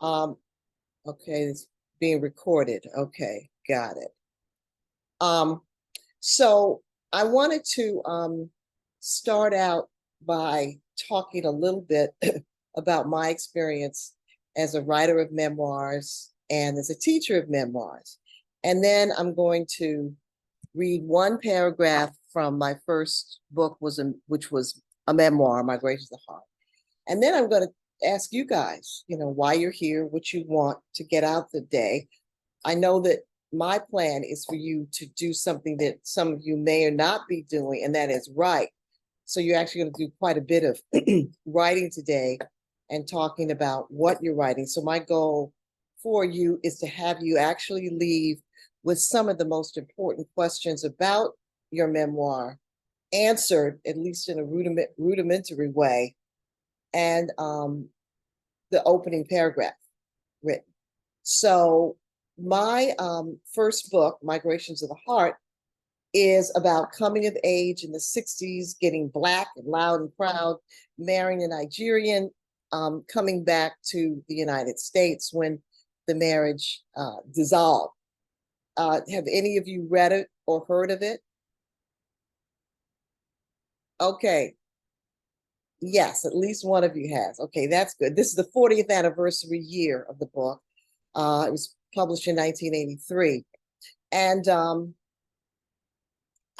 Um, okay, it's being recorded. Okay, got it. Um, so I wanted to start out by talking a little bit about my experience as a writer of memoirs and as a teacher of memoirs. And then I'm going to read one paragraph from my first book, which was a memoir, Migration to the Heart. And then I'm going to ask you guys, why you're here, what you want to get out the day. I know that my plan is for you to do something that some of you may or not be doing, and that is write. So you're actually going to do quite a bit of writing today and talking about what you're writing. So my goal for you is to have you actually leave with some of the most important questions about your memoir answered, at least in a rudimentary way, and the opening paragraph written. So my first book, Migrations of the Heart, is about coming of age in the 60s, getting Black and loud and proud, marrying a Nigerian, coming back to the United States when the marriage dissolved. Have any of you read it or heard of it? Okay. Yes, at least one of you has. Okay, that's good. This is the 40th anniversary year of the book. It was published in 1983. And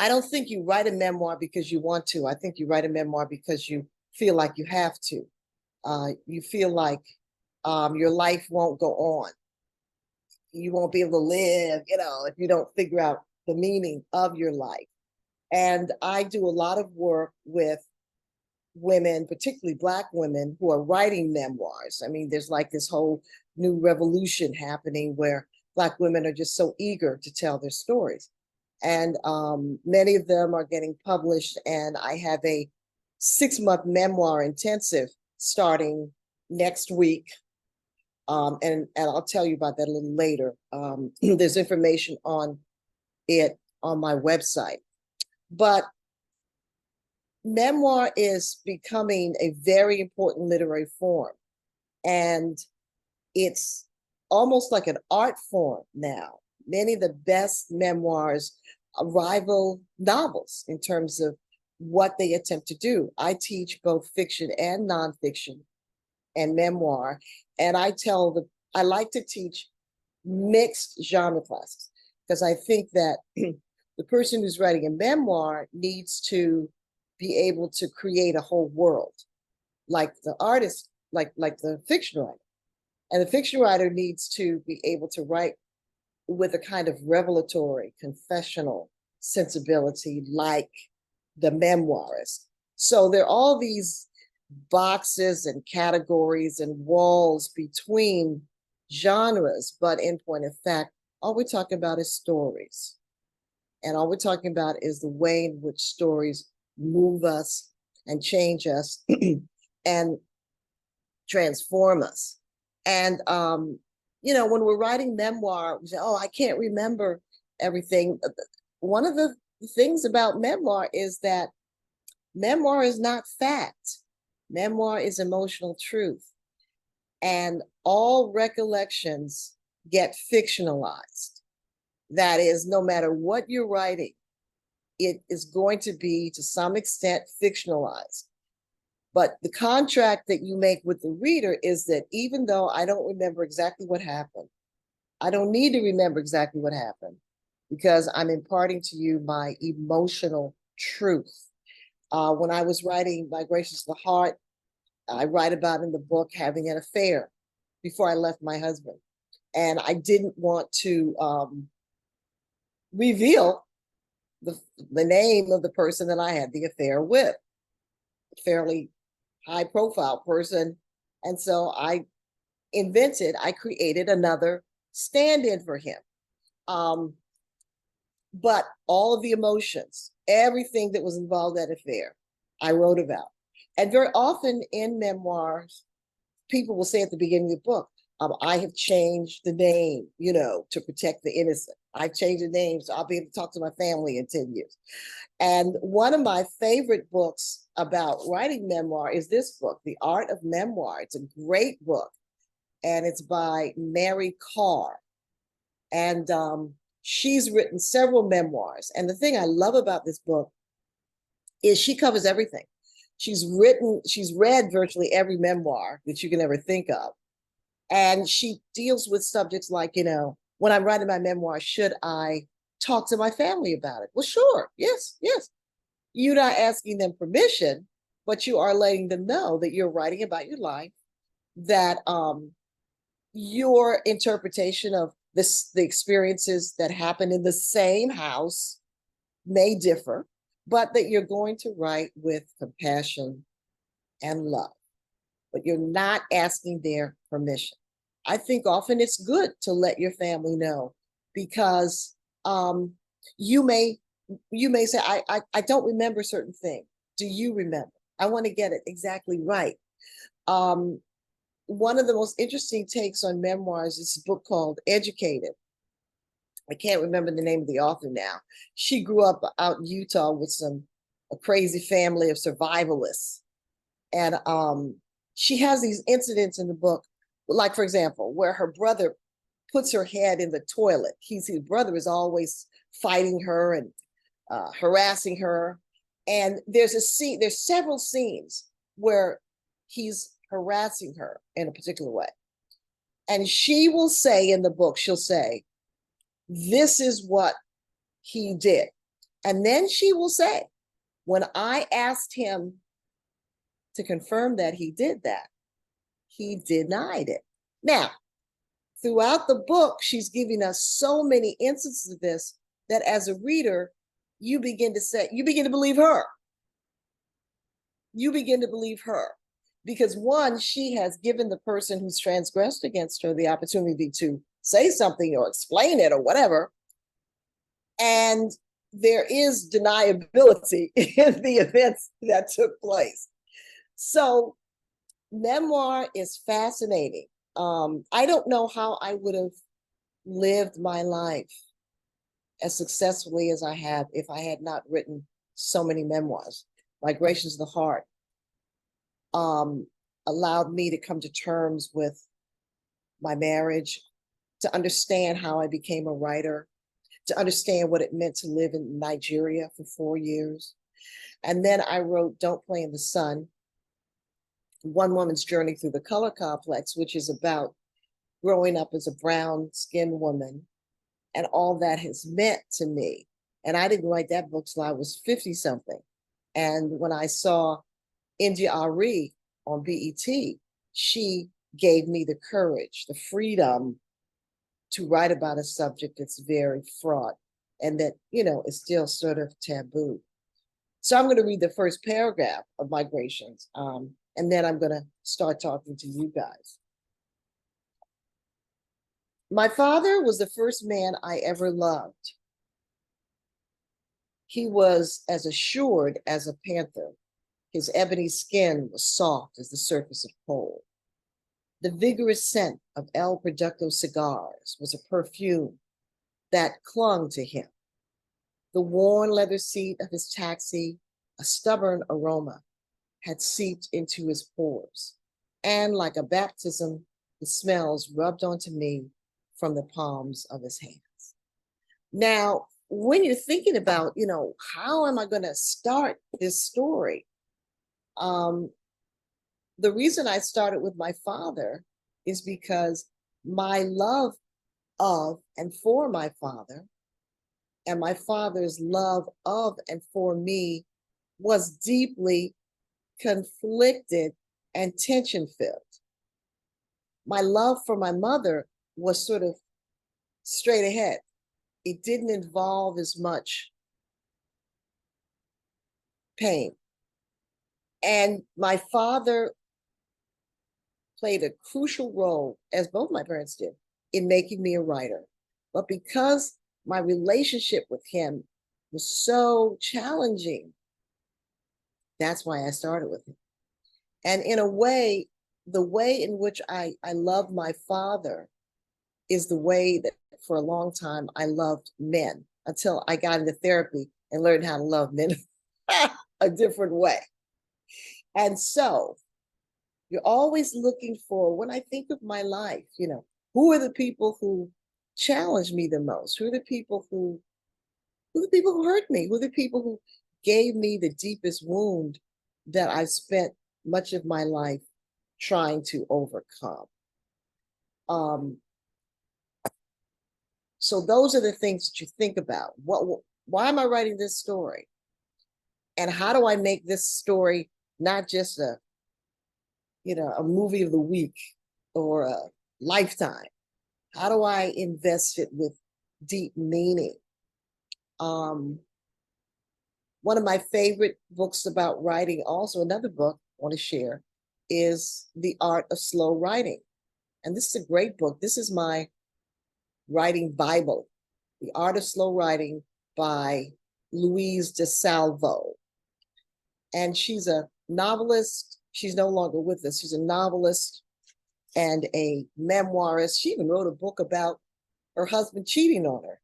I don't think you write a memoir because you want to. I think you write a memoir because you feel like you have to. You feel like your life won't go on. You won't be able to live, if you don't figure out the meaning of your life. And I do a lot of work with women, particularly Black women, who are writing memoirs. I mean, there's like this whole new revolution happening where Black women are just so eager to tell their stories. And many of them are getting published. And I have a 6-month memoir intensive starting next week. And I'll tell you about that a little later. There's information on it on my website. But memoir is becoming a very important literary form. And it's almost like an art form now. Many of the best memoirs rival novels in terms of what they attempt to do. I teach both fiction and nonfiction and memoir. And I like to teach mixed genre classes because I think that the person who's writing a memoir needs to be able to create a whole world, like the artist, like the fiction writer. And the fiction writer needs to be able to write with a kind of revelatory, confessional sensibility, like the memoirist. So there are all these boxes and categories and walls between genres, but in point of fact, all we're talking about is stories. And all we're talking about is the way in which stories move us and change us and transform us. And, when we're writing memoir, we say, oh, I can't remember everything. One of the things about memoir is that memoir is not fact. Memoir is emotional truth. And all recollections get fictionalized. That is, no matter what you're writing, it is going to be, to some extent, fictionalized. But the contract that you make with the reader is that even though I don't remember exactly what happened, I don't need to remember exactly what happened because I'm imparting to you my emotional truth. When I was writing Migrations to the Heart, I write about in the book having an affair before I left my husband. And I didn't want to reveal the name of the person that I had the affair with, a fairly high profile person. And so I created another stand-in for him. But all of the emotions, everything that was involved in that affair, I wrote about. And very often in memoirs, people will say at the beginning of the book, I have changed the name, to protect the innocent. I've changed the name, so I'll be able to talk to my family in 10 years. And one of my favorite books about writing memoir is this book, The Art of Memoir. It's a great book. and it's by Mary Carr. And she's written several memoirs. And the thing I love about this book is she covers everything. She's read virtually every memoir that you can ever think of. And she deals with subjects like, when I'm writing my memoir, should I talk to my family about it? Well, sure. Yes, yes. You're not asking them permission, but you are letting them know that you're writing about your life, that your interpretation of the experiences that happen in the same house may differ, but that you're going to write with compassion and love, but you're not asking their permission. I think often it's good to let your family know, because you may say, I don't remember certain things. Do you remember? I want to get it exactly right. One of the most interesting takes on memoirs is a book called Educated. I can't remember the name of the author now. She grew up out in Utah with a crazy family of survivalists. And she has these incidents in the book, like, for example, where her brother puts her head in the toilet. His brother is always fighting her and harassing her. And there's several scenes where he's harassing her in a particular way. And she will say in the book, she'll say, this is what he did. And then she will say, when I asked him to confirm that he did that, he denied it. Now, throughout the book, she's giving us so many instances of this that as a reader, you begin to believe her. You begin to believe her. Because one, she has given the person who's transgressed against her the opportunity to say something or explain it or whatever. And there is deniability in the events that took place. So memoir is fascinating. I don't know how I would have lived my life as successfully as I have if I had not written so many memoirs. Migrations of the Heart allowed me to come to terms with my marriage, to understand how I became a writer, to understand what it meant to live in Nigeria for 4 years. And then I wrote Don't Play in the Sun, One Woman's Journey Through the Color Complex, which is about growing up as a brown-skinned woman and all that has meant to me. And I didn't write that book till I was 50-something. And when I saw India Ari on BET, she gave me the courage, the freedom to write about a subject that's very fraught and that, is still sort of taboo. So I'm going to read the first paragraph of Migrations, and then I'm going to start talking to you guys. My father was the first man I ever loved. He was as assured as a panther. His ebony skin was soft as the surface of coal. The vigorous scent of El Producto cigars was a perfume that clung to him. The worn leather seat of his taxi, a stubborn aroma, had seeped into his pores, and like a baptism, the smells rubbed onto me from the palms of his hands. Now, when you're thinking about, how am I going to start this story? The reason I started with my father is because my love of and for my father and my father's love of and for me was deeply conflicted and tension-filled. My love for my mother was sort of straight ahead. It didn't involve as much pain. And my father played a crucial role, as both my parents did, in making me a writer. But because my relationship with him was so challenging, that's why I started with him. And in a way, the way in which I love my father is the way that for a long time I loved men, until I got into therapy and learned how to love men a different way. And so You're always looking for, when I think of my life, who are the people who challenge me the most? Who are the people who hurt me? Who are the people who gave me the deepest wound that I spent much of my life trying to overcome? Um, so those are the things that you think about. Why am I writing this story? And how do I make this story not just a movie of the week or a lifetime? How do I invest it with deep meaning? One of my favorite books about writing, also another book I want to share, is The Art of Slow Writing. And this is a great book. This is my writing Bible, The Art of Slow Writing by Louise DeSalvo. And she's a novelist. She's no longer with us. She's a novelist and a memoirist. She even wrote a book about her husband cheating on her.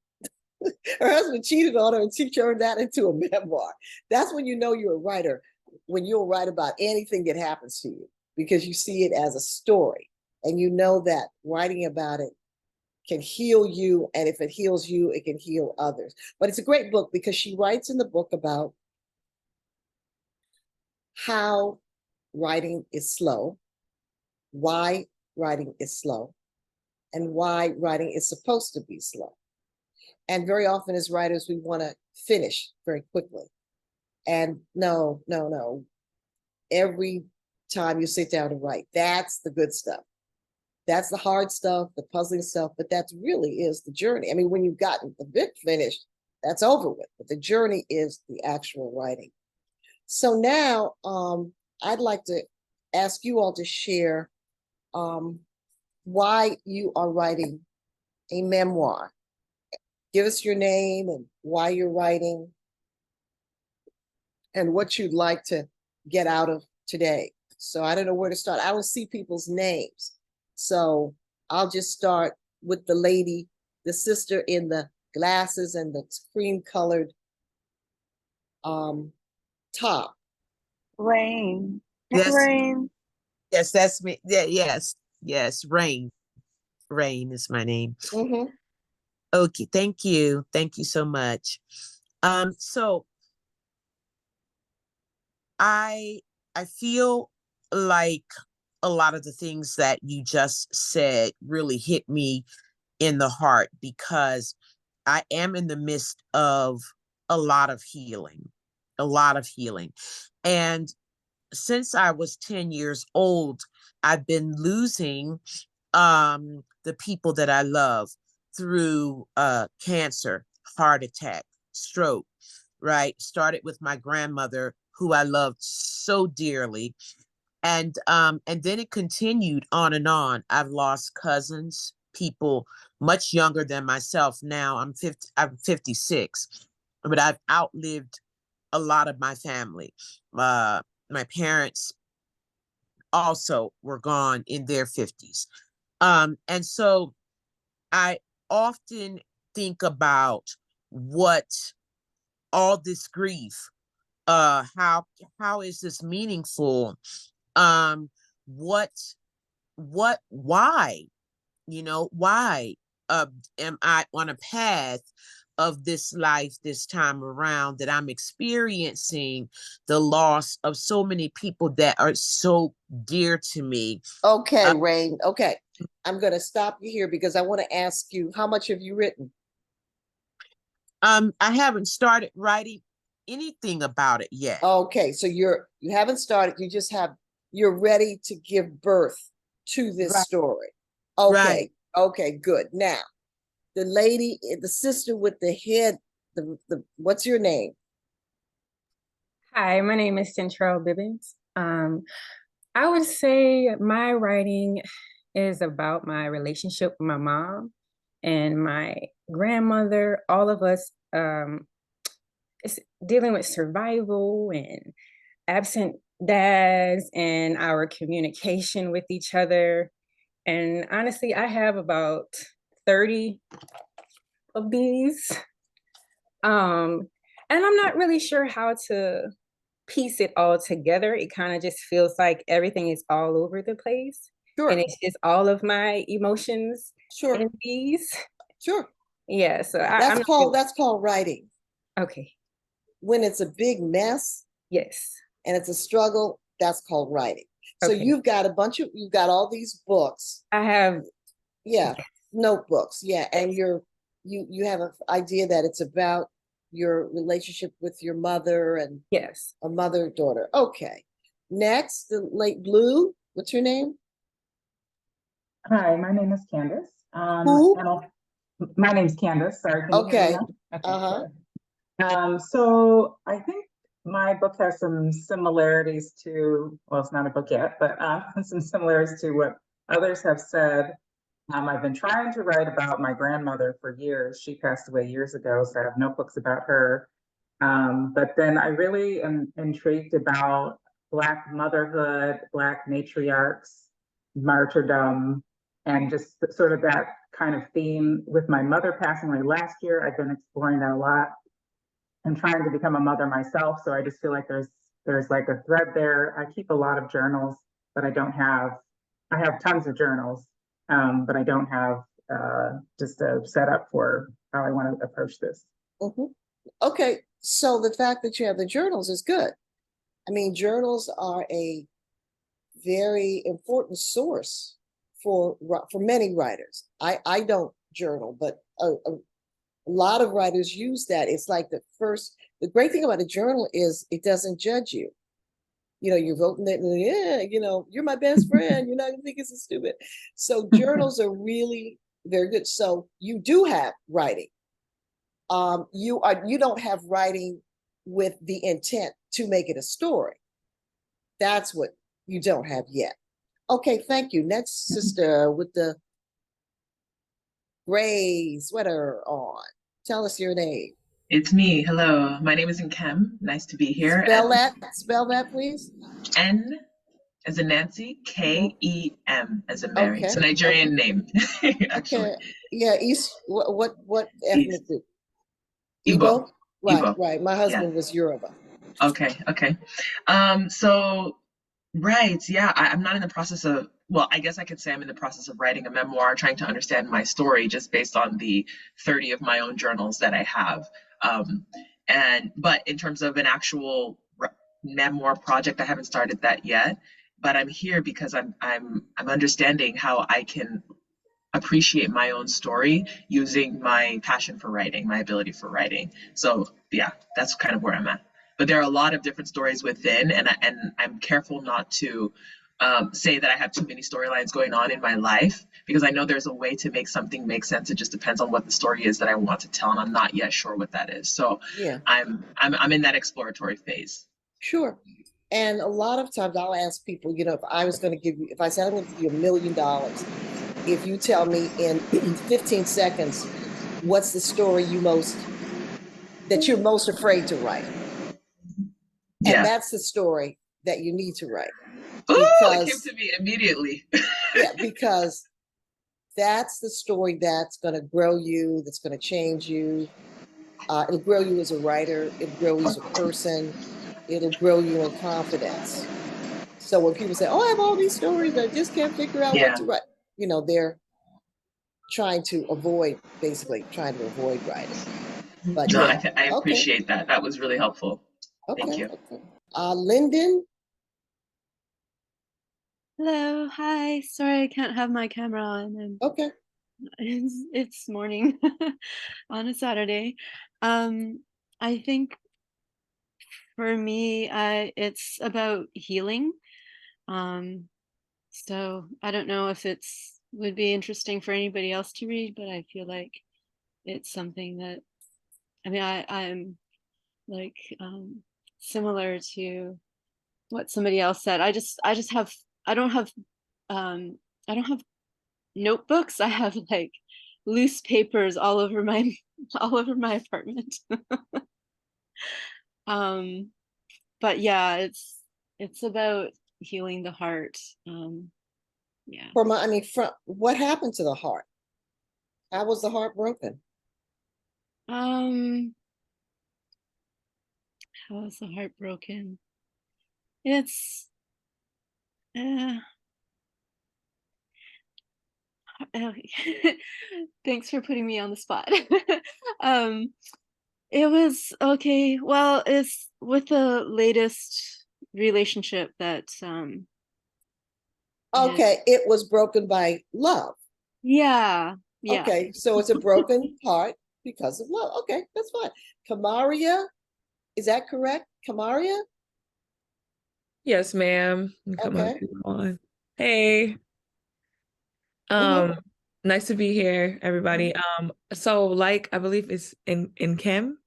Her husband cheated on her and she turned that into a memoir. That's when you know you're a writer, when you'll write about anything that happens to you, because you see it as a story and you know that writing about it can heal you. And if it heals you, it can heal others. But it's a great book because she writes in the book about how writing is slow, why writing is slow, and why writing is supposed to be slow. And very often as writers, we want to finish very quickly. And no. Every time you sit down to write, that's the good stuff. That's the hard stuff, the puzzling stuff, but that really is the journey. I mean, when you've gotten the book finished, that's over with, but the journey is the actual writing. So now I'd like to ask you all to share why you are writing a memoir. Give us your name and why you're writing and what you'd like to get out of today. So I don't know where to start. I don't see people's names. So I'll just start with the lady, the sister in the glasses and the cream-colored top. Rain. Yes, Rain. yes, that's me. Yeah, yes, Rain. Rain is my name. Mm-hmm. Okay, thank you. Thank you so much. So I I feel like a lot of the things that you just said really hit me in the heart because I am in the midst of a lot of healing, a lot of healing. And since I was 10 years old, I've been losing the people that I love through cancer, heart attack, stroke, right? Started with my grandmother, who I loved so dearly. And then it continued on and on. I've lost cousins, people much younger than myself. Now I'm 56, but I've outlived a lot of my family. My parents also were gone in their 50s. And so I often think about what all this grief, how is this meaningful? Um, what, why, why am I on a path of this life this time around that I'm experiencing the loss of so many people that are so dear to me? Okay, Rain. Okay. I'm going to stop you here because I want to ask you, how much have you written? I haven't started writing anything about it yet. Okay, so you haven't started, you're ready to give birth to this Right. story. Right. Okay, good. Now, the lady, the sister with the head, what's your name? Hi, my name is Central Bibbins. I would say my writing is about my relationship with my mom and my grandmother. All of us, it's dealing with survival and absent dads and our communication with each other. And honestly, I have about 30 of these. And I'm not really sure how to piece it all together, it kind of just feels like everything is all over the place. Sure. And it's just all of my emotions Sure. and these. Sure. Yeah. So that's called writing. Okay. When it's a big mess. Yes. And it's a struggle, that's called writing. So Okay. you've got all these books. I have. Yeah. Notebooks. Yeah. And you have an idea that it's about your relationship with your mother and Yes. a mother-daughter. Okay. Next, the late Blue. What's your name? Hi, my name is Candace. Who? My name's Candace. Sorry, can you hear me now? Okay, sure. So I think my book has some similarities to, well, it's not a book yet, but some similarities to what others have said. I've been trying to write about my grandmother for years. She passed away years ago, so I have notebooks about her. But then I really am intrigued about Black motherhood, Black matriarchs, martyrdom, and just sort of that kind of theme. With my mother passing away last year, I've been exploring that a lot and trying to become a mother myself. So I just feel like there's like a thread there. I keep a lot of journals, but I have tons of journals, but I don't have just a setup for how I want to approach this. Mm-hmm. Okay, so the fact that you have the journals is good. I mean, journals are a very important source for many writers. I don't journal, but a lot of writers use that. It's like the great thing about a journal is it doesn't judge you. You're voting that, yeah, you're my best friend. You're not gonna think it's stupid. So journals are really very good. So you do have writing. You don't have writing with the intent to make it a story. That's what you don't have yet. Okay, thank you. Next sister with the gray sweater on. Tell us your name. It's me. Hello. My name is Nkem. Nice to be here. Spell that, please. N as in Nancy, K-E-M as in Mary. Okay. It's a Nigerian name, actually. Okay. Yeah, East, what ethnic group? Igbo. Right. My husband was Yoruba. Okay. So, right. Yeah, I'm not in the process of, well, I guess I could say I'm in the process of writing a memoir, trying to understand my story just based on the 30 of my own journals that I have. But in terms of an actual memoir project, I haven't started that yet. But I'm here because I'm understanding how I can appreciate my own story using my passion for writing, my ability for writing. So yeah, that's kind of where I'm at. But there are a lot of different stories within, and I'm careful not to say that I have too many storylines going on in my life, because I know there's a way to make something make sense. It just depends on what the story is that I want to tell, and I'm not yet sure what that is. So yeah, I'm in that exploratory phase. Sure. And a lot of times I'll ask people, if I said I'm going to give you $1 million, if you tell me in 15 seconds, what's the story that you're most afraid to write? And that's the story that you need to write. It came to me immediately. Yeah, because that's the story that's going to grow you, that's going to change you. It'll grow you as a writer. It'll grow you as a person. It'll grow you in confidence. So when people say, I have all these stories, I just can't figure out what to write, they're basically trying to avoid writing. But no, I appreciate that. That was really helpful. Thank you. Okay. Lyndon. Hello, hi. Sorry, I can't have my camera on. Okay. It's morning on a Saturday. I think for me, it's about healing. So I don't know if would be interesting for anybody else to read, but I feel like it's something that, I'm like similar to what somebody else said. I don't have notebooks. I have like loose papers all over my apartment. But yeah, it's about healing the heart. Yeah. From what happened to the heart? How was the heart broken? How was the heart broken? it's thanks for putting me on the spot. It was okay. Well, it's with the latest relationship that Okay, it was broken by love. yeah. Okay, so it's a broken heart because of love. Okay, that's fine. Kamaria, is that correct? Kamaria? Yes, ma'am. Come Okay. on. Hey. Nice to be here, everybody. So like I believe it's in Kim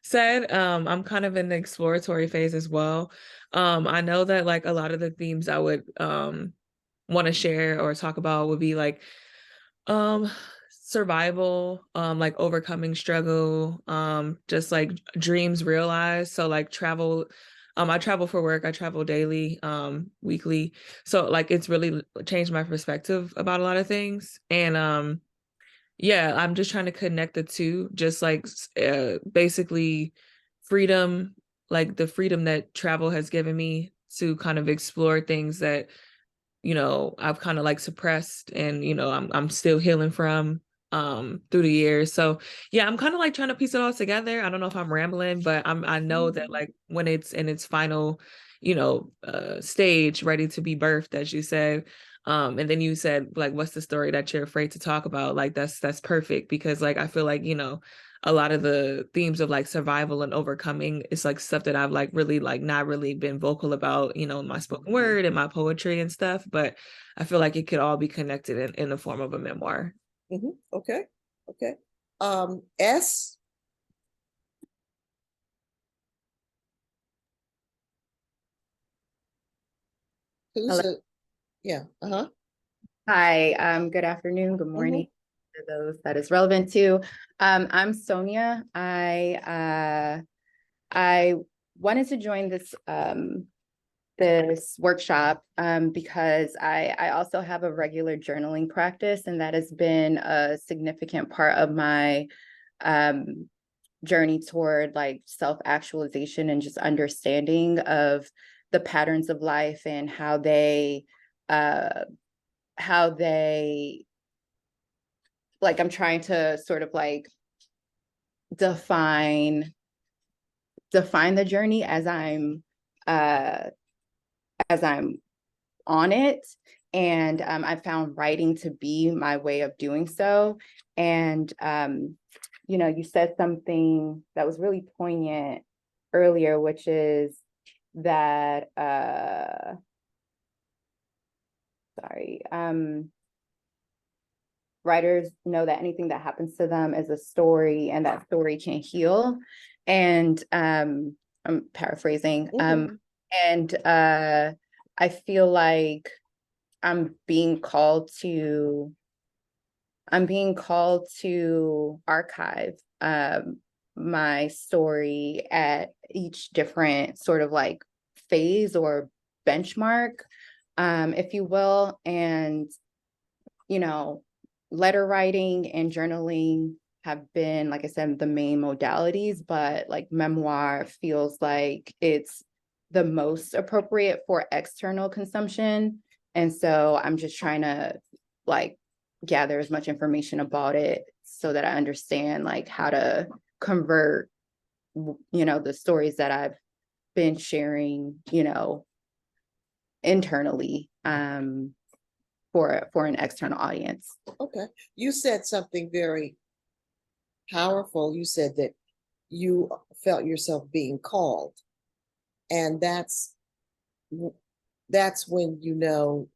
said, I'm kind of in the exploratory phase as well. I know that like a lot of the themes I would want to share or talk about would be like survival, like overcoming struggle, just like dreams realized. So like travel, I travel for work, I travel daily, weekly. So like it's really changed my perspective about a lot of things. And yeah, I'm just trying to connect the two, just like basically freedom, like the freedom that travel has given me to kind of explore things that, you know, I've kind of like suppressed and, you know, I'm still healing from through the years. So yeah, I'm kind of like trying to piece it all together. I don't know if I'm rambling, but I know that like when it's in its final, you know, stage, ready to be birthed, as you said. And then you said like, what's the story that you're afraid to talk about? Like that's perfect, because like I feel like, you know, a lot of the themes of like survival and overcoming is like stuff that I've like really like not really been vocal about, you know, in my spoken word and my poetry and stuff. But I feel like it could all be connected in the form of a memoir. Okay. Okay. S. Who's Hello. a, yeah, Hi, good afternoon, good morning to those that is relevant to. I'm Sonia. I wanted to join this this workshop because I also have a regular journaling practice, and that has been a significant part of my journey toward like self-actualization and just understanding of the patterns of life and how they like I'm trying to sort of like define the journey as I'm on it. And I found writing to be my way of doing so. And you know, you said something that was really poignant earlier, which is that writers know that anything that happens to them is a story, and that story can heal. And I'm paraphrasing. And I feel like I'm being called to archive my story at each different sort of like phase or benchmark, if you will. And, you know, letter writing and journaling have been, like I said, the main modalities, but like memoir feels like it's the most appropriate for external consumption. And so I'm just trying to like gather as much information about it so that I understand like how to convert, you know, the stories that I've been sharing, you know, internally for an external audience. Okay. You said something very powerful. You said that you felt yourself being called. And that's when you know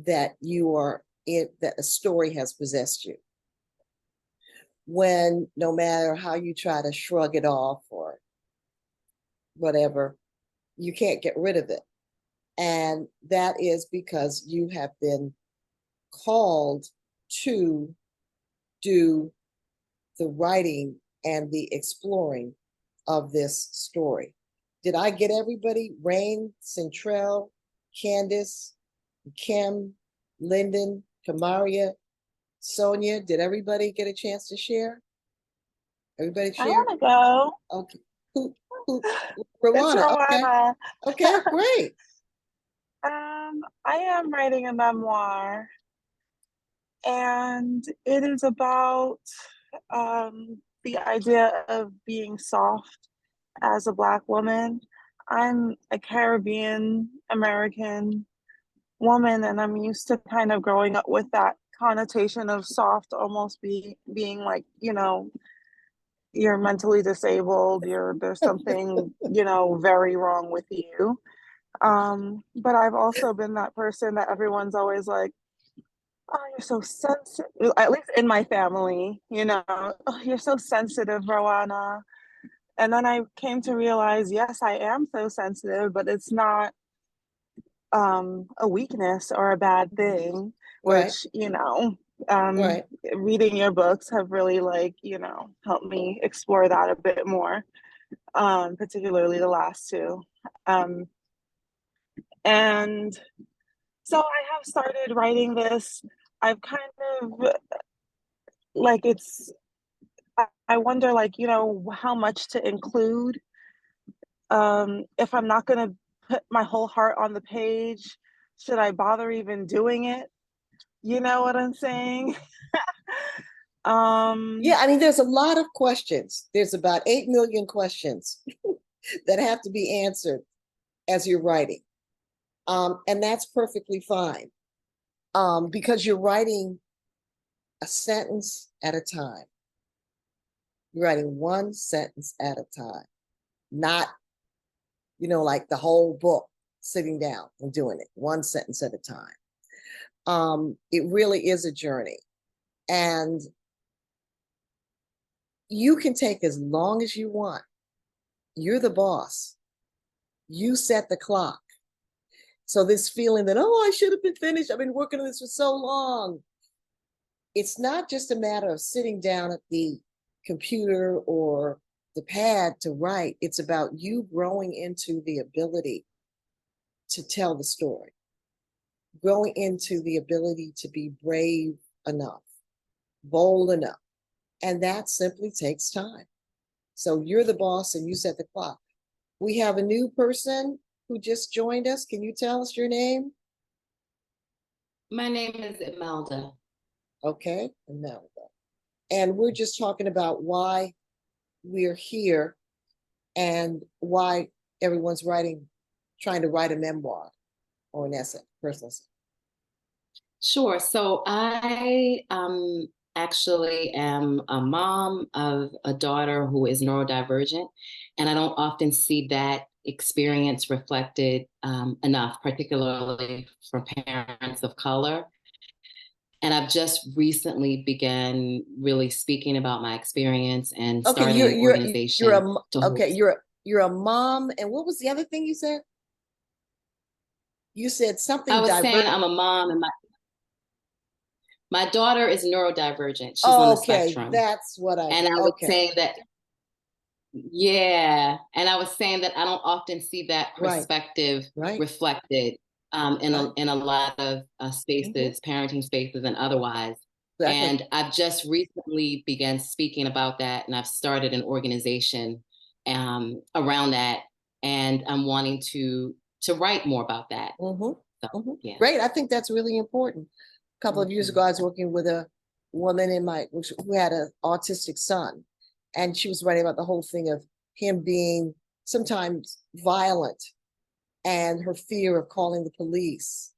that you are that a story has possessed you. When no matter how you try to shrug it off or whatever, you can't get rid of it. And that is because you have been called to do the writing and the exploring of this story. Did I get everybody? Rain, Centrell, Candace, Kim, Lyndon, Kamaria, Sonia, did everybody get a chance to share? Everybody share? I want to go. Okay. Who? Rowana, okay. Rowana. Okay, great. I am writing a memoir, and it is about the idea of being soft as a Black woman. I'm a Caribbean American woman, and I'm used to kind of growing up with that connotation of soft almost being like, you're mentally disabled, there's something, very wrong with you. But I've also been that person that everyone's always like, oh, you're so sensitive, at least in my family, oh, you're so sensitive, Rowana. And then I came to realize, yes, I am so sensitive, but it's not a weakness or a bad thing, which, Right. reading your books have really helped me explore that a bit more, particularly the last two. And so I have started writing this. I've kind of I wonder how much to include. If I'm not going to put my whole heart on the page, should I bother even doing it? You know what I'm saying? Yeah, I mean, there's a lot of questions. There's about 8 million questions that have to be answered as you're writing. And that's perfectly fine, because you're writing a sentence at a time. You're writing one sentence at a time, not, like the whole book, sitting down and doing it one sentence at a time. It really is a journey. And you can take as long as you want. You're the boss. You set the clock. So this feeling that, oh, I should have been finished, I've been working on this for so long. It's not just a matter of sitting down at the computer or the pad to write. It's about you growing into the ability to tell the story, growing into the ability to be brave enough, bold enough. And that simply takes time. So you're the boss and you set the clock. We have a new person who just joined us. Can you tell us your name? My name is Imelda. Okay, Imelda. And we're just talking about why we're here and why everyone's trying to write a memoir or an essay, personal essay. Sure. So I actually am a mom of a daughter who is neurodivergent, and I don't often see that experience reflected enough, particularly from parents of color. And I've just recently began really speaking about my experience and starting an organization. You're a mom, and what was the other thing you said? You said something. I was saying I'm a mom, and my daughter is neurodivergent. She's on the spectrum. That's what I. And I was saying that. Yeah, and I was saying that I don't often see that perspective reflected in a lot of spaces, parenting spaces and otherwise. Exactly. And I've just recently began speaking about that, and I've started an organization around that, and I'm wanting to write more about that. So, yeah. Great, I think that's really important. A couple of years ago, I was working with a woman who had an autistic son, and she was writing about the whole thing of him being sometimes violent and her fear of calling the police,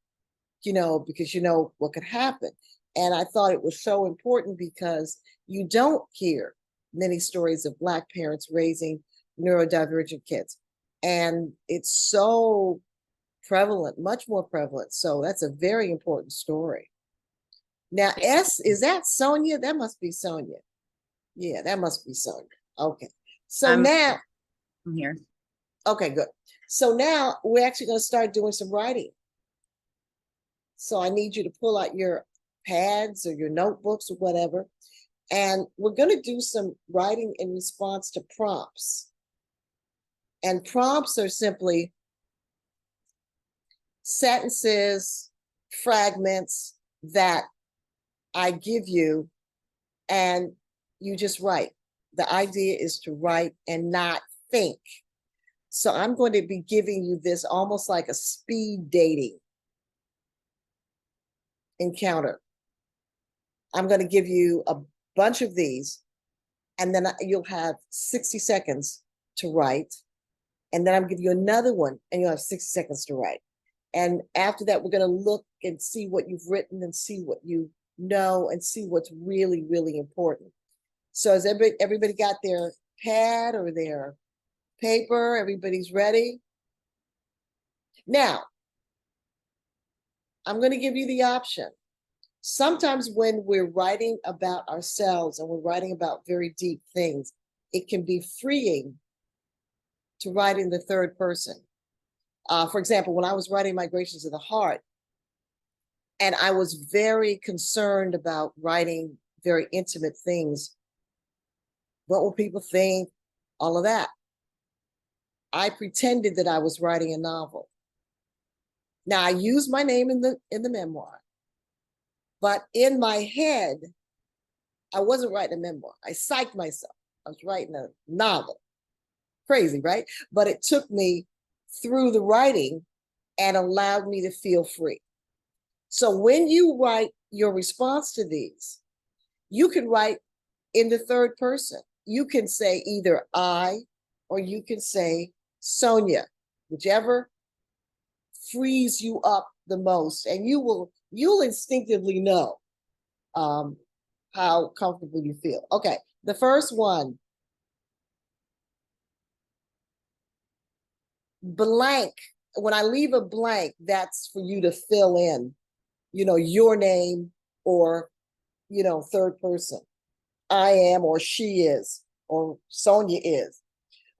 because what could happen. And I thought it was so important because you don't hear many stories of Black parents raising neurodivergent kids. And it's so prevalent, much more prevalent. So that's a very important story. Now, is that Sonia? That must be Sonia. Yeah, that must be Sonia. Okay. So now I'm here. Okay, good. So now we're actually going to start doing some writing. So I need you to pull out your pads or your notebooks or whatever. And we're going to do some writing in response to prompts. And prompts are simply sentences, fragments that I give you, and you just write. The idea is to write and not think. So I'm going to be giving you this almost like a speed dating encounter. I'm going to give you a bunch of these, and then you'll have 60 seconds to write. And then I'm going to give you another one, and you'll have 60 seconds to write. And after that, we're going to look and see what you've written and see what you know and see what's really, really important. So has everybody got their pad or their paper? Everybody's ready? Now, I'm going to give you the option. Sometimes when we're writing about ourselves and we're writing about very deep things, it can be freeing to write in the third person. For example, when I was writing Migrations of the Heart, and I was very concerned about writing very intimate things. What will people think? All of that. I pretended that I was writing a novel. Now I used my name in the memoir, but in my head, I wasn't writing a memoir. I psyched myself. I was writing a novel. Crazy, right? But it took me through the writing and allowed me to feel free. So when you write your response to these, you can write in the third person. You can say either I, or you can say Sonia, whichever frees you up the most, and you'll instinctively know how comfortable you feel. Okay, the first one, blank. When I leave a blank, that's for you to fill in, your name or, third person. I am, or she is, or Sonia is.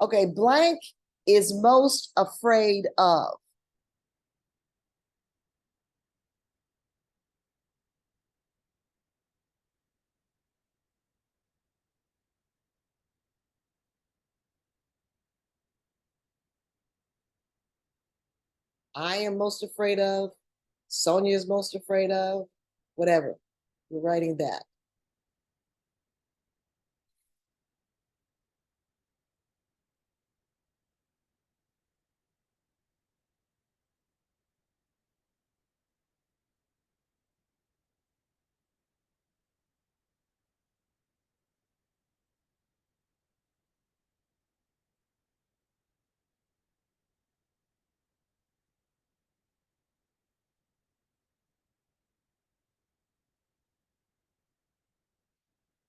Okay, blank is most afraid of. I am most afraid of. Sonia is most afraid of. Whatever. We're writing that.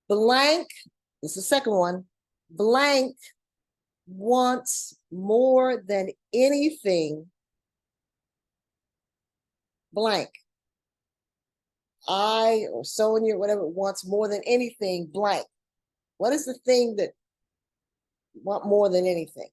Blank, this is the second one. Blank wants more than anything. Blank. I or Sonia, whatever, wants more than anything. Blank. What is the thing that want more than anything?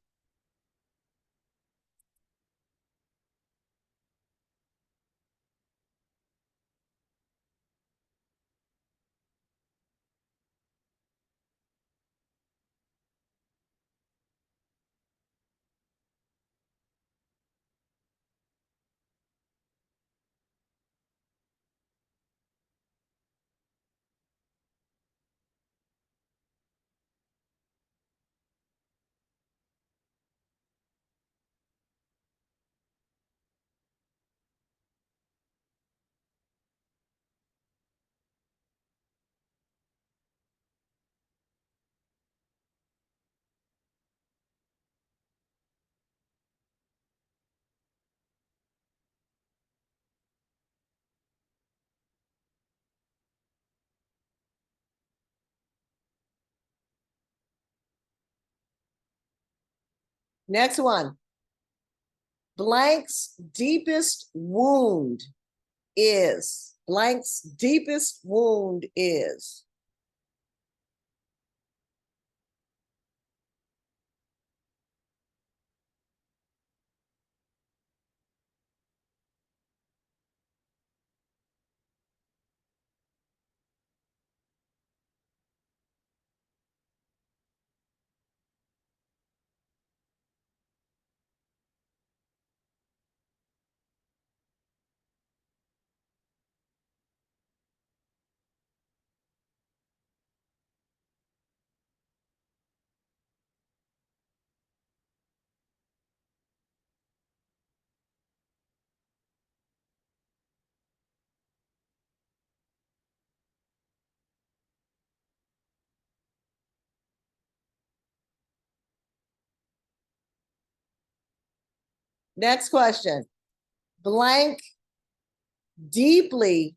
Next one. Blank's deepest wound is. Blank's deepest wound is. Next question. Blank deeply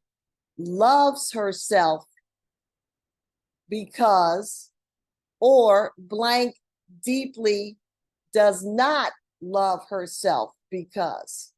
loves herself because, or blank deeply does not love herself because.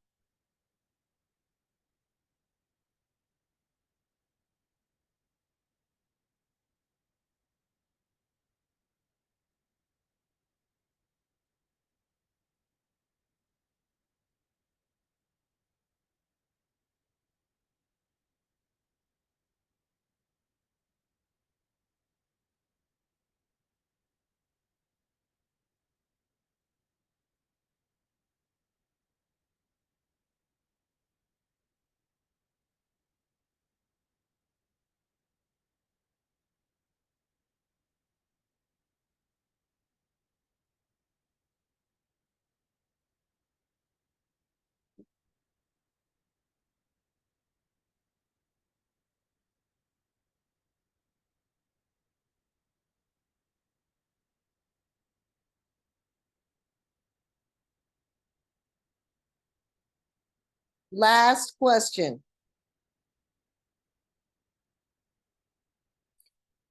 Last question.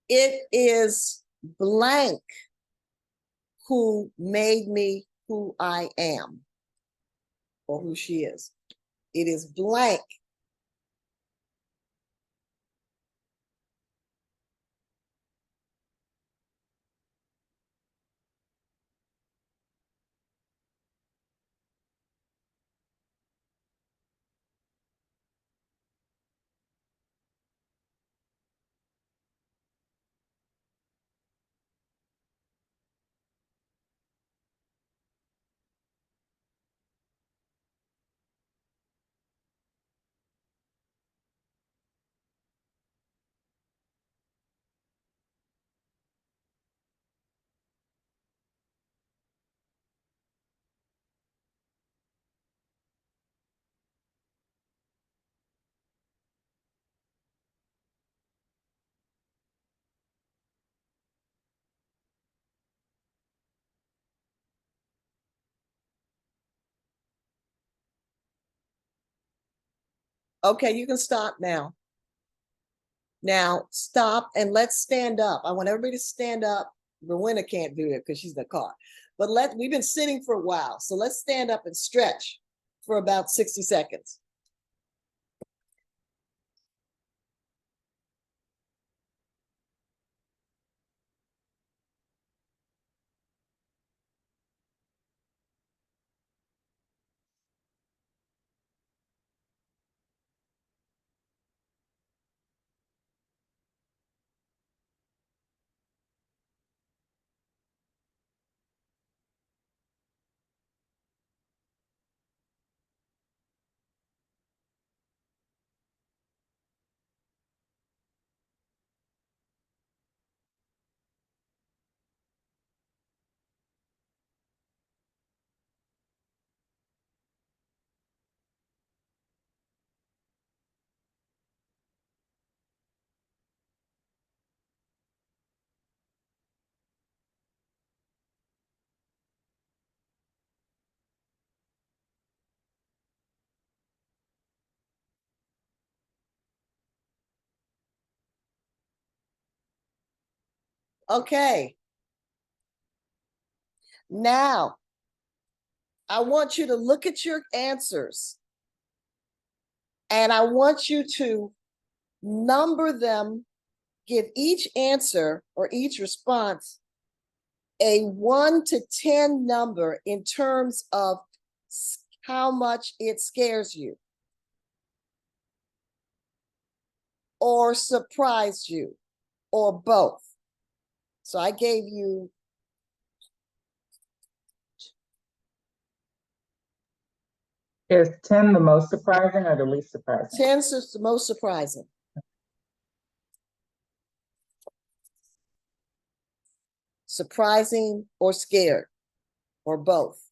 It is blank who made me who I am, or who she is. It is blank. Okay, you can stop now. Now stop and let's stand up. I want everybody to stand up. Rowena can't do it because she's in the car. But we've been sitting for a while. So let's stand up and stretch for about 60 seconds. Okay. Now, I want you to look at your answers and I want you to number them, give each answer or each response a 1 to 10 number in terms of how much it scares you or surprised you or both. So I gave you Is 10 the most surprising or the least surprising? 10 is the most surprising. Surprising or scared or both.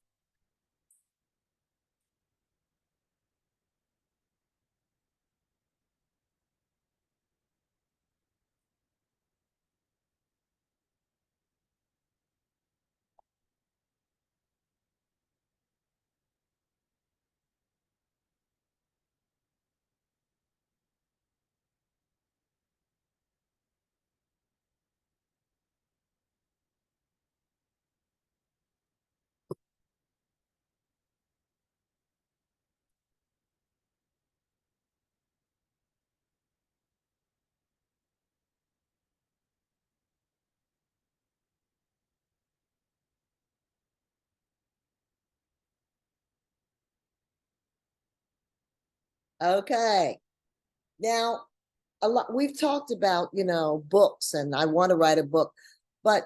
Okay. Now, a lot we've talked about, books, and I want to write a book, but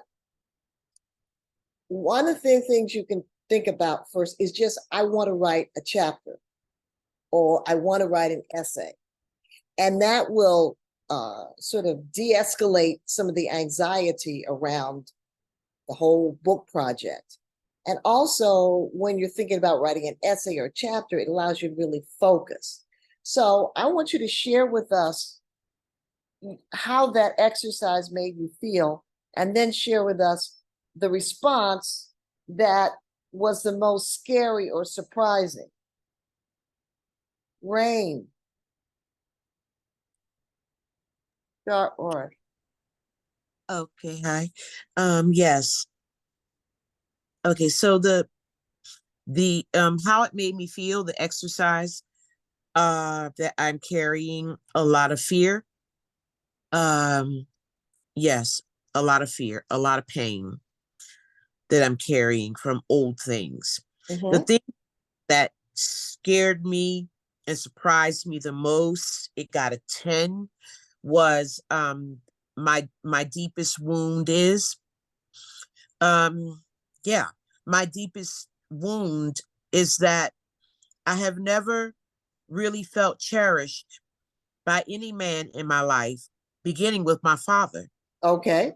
one of the things you can think about first is just, I want to write a chapter, or I want to write an essay. And that will sort of de-escalate some of the anxiety around the whole book project. And also, when you're thinking about writing an essay or a chapter, it allows you to really focus. So I want you to share with us how that exercise made you feel, and then share with us the response that was the most scary or surprising. Rain. Or Okay, hi. Yes. Okay, so the how it made me feel, the exercise, that I'm carrying a lot of fear. Yes, a lot of fear, a lot of pain that I'm carrying from old things. The thing that scared me and surprised me the most, it got a 10, was my deepest wound is yeah, my deepest wound is that I have never really felt cherished by any man in my life, beginning with my father. Okay.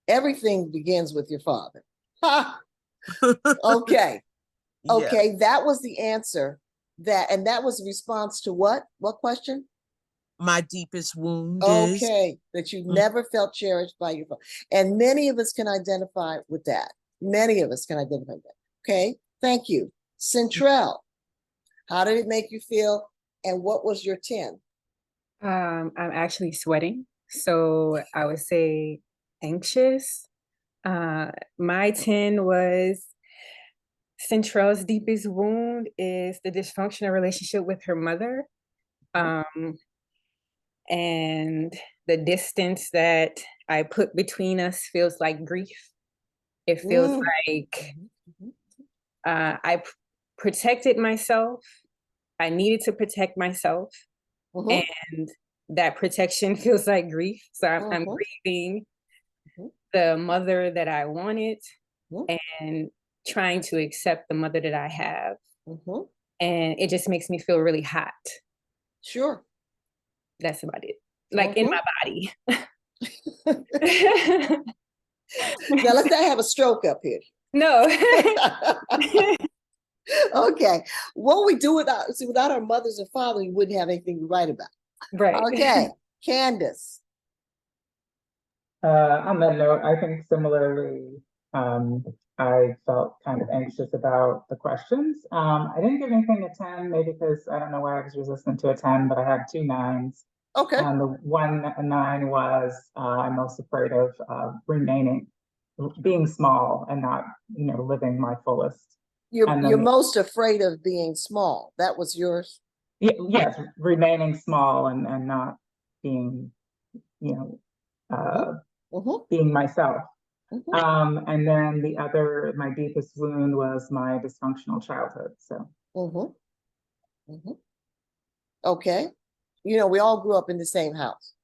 Everything begins with your father. Ha! Okay. Yeah. Okay, that was the answer. And that was a response to what? What question? My deepest wound is. Okay, that you never felt cherished by your father. And many of us can identify with that. Many of us can identify with that. Okay, thank you. Centrell, how did it make you feel? And what was your 10? I'm actually sweating. So I would say anxious. My 10 was Centrell's deepest wound is the dysfunctional relationship with her mother. And the distance that I put between us feels like grief. It feels like I protected myself. I needed to protect myself. And that protection feels like grief. So I'm grieving the mother that I wanted and trying to accept the mother that I have. And it just makes me feel really hot. Sure. That's about it. Like in my body. Now let's not have a stroke up here. No. Okay. What we do without our mothers and fathers, we wouldn't have anything to write about. Right. Okay. Candace. On that note, I think similarly, I felt kind of anxious about the questions. I didn't give anything a 10, maybe because I don't know why I was resistant to a 10, but I had 2 9s. Okay. And the 1 9 was I'm most afraid of being small and not, living my fullest. You're most afraid of being small. That was yours? Yes, remaining small and not being, being myself. And then my deepest wound was my dysfunctional childhood. So. Okay. We all grew up in the same house.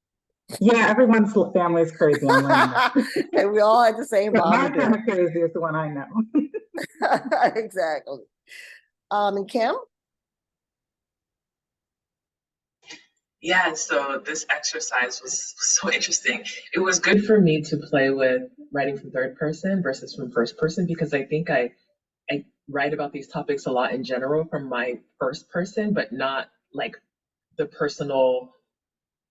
Yeah, everyone's family is crazy. And we all had the same mom. My kind of crazy is the one I know. Exactly. And Kim? Yeah, so this exercise was so interesting. It was good for me to play with writing from third person versus from first person, because I think I write about these topics a lot in general from my first person, but not like the personal,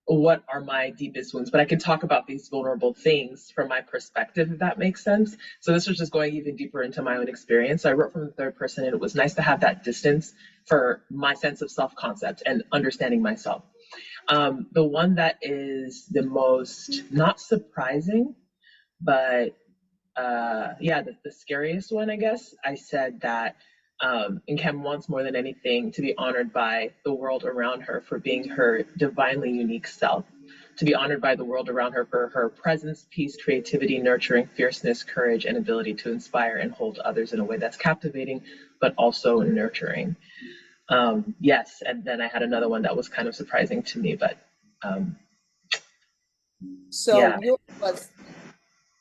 what are my deepest wounds, but I can talk about these vulnerable things from my perspective, if that makes sense. So this was just going even deeper into my own experience. So I wrote from the third person, and it was nice to have that distance for my sense of self-concept and understanding myself. The one that is the most, not surprising, but the scariest one, I guess, I said that Kim wants more than anything to be honored by the world around her for being her divinely unique self, to be honored by the world around her for her presence, peace, creativity, nurturing, fierceness, courage, and ability to inspire and hold others in a way that's captivating, but also nurturing. Yes, and then I had another one that was kind of surprising to me, but So yeah, yours was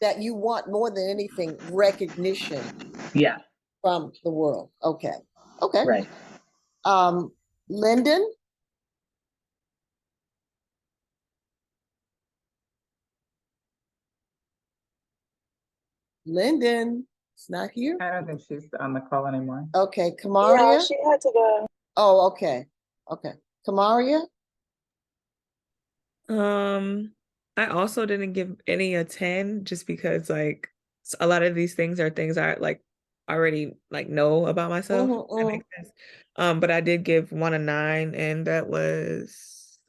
that you want more than anything recognition yeah, from the world. Okay. Okay. right. Lyndon? Lyndon, it's not here. I don't think she's on the call anymore. Okay, Yeah, Kamaria? she had to go. Oh, okay. Okay. Kamaria? I also didn't give any a 10 just because like a lot of these things are things I like already like know about myself. If that makes sense. But I did give one a 9, and that was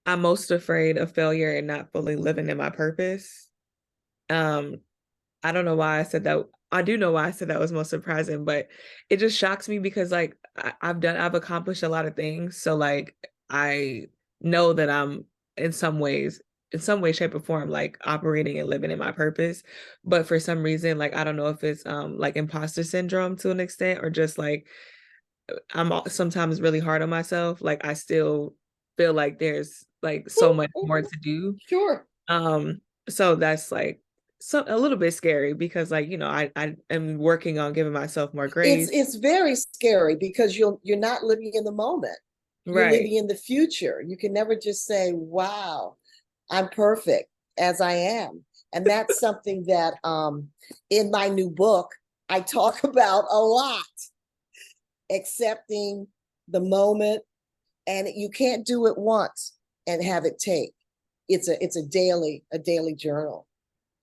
I'm most afraid of failure and not fully living in my purpose. I don't know why I said that. I do know why I said that was most surprising, but it just shocks me because like I've accomplished a lot of things. So like I know that I'm in some ways, shape, or form, like operating and living in my purpose. But for some reason, like I don't know if it's like imposter syndrome to an extent, or just like sometimes really hard on myself. Like I still feel like there's like so much more to do. Sure. So that's like a little bit scary because like, you know, I am working on giving myself more grace. It's very scary because you're not living in the moment. You're Right. living in the future. You can never just say, wow, I'm perfect as I am. And that's something that in my new book, I talk about a lot. Accepting the moment, and you can't do it once and have it take. It's a daily journal,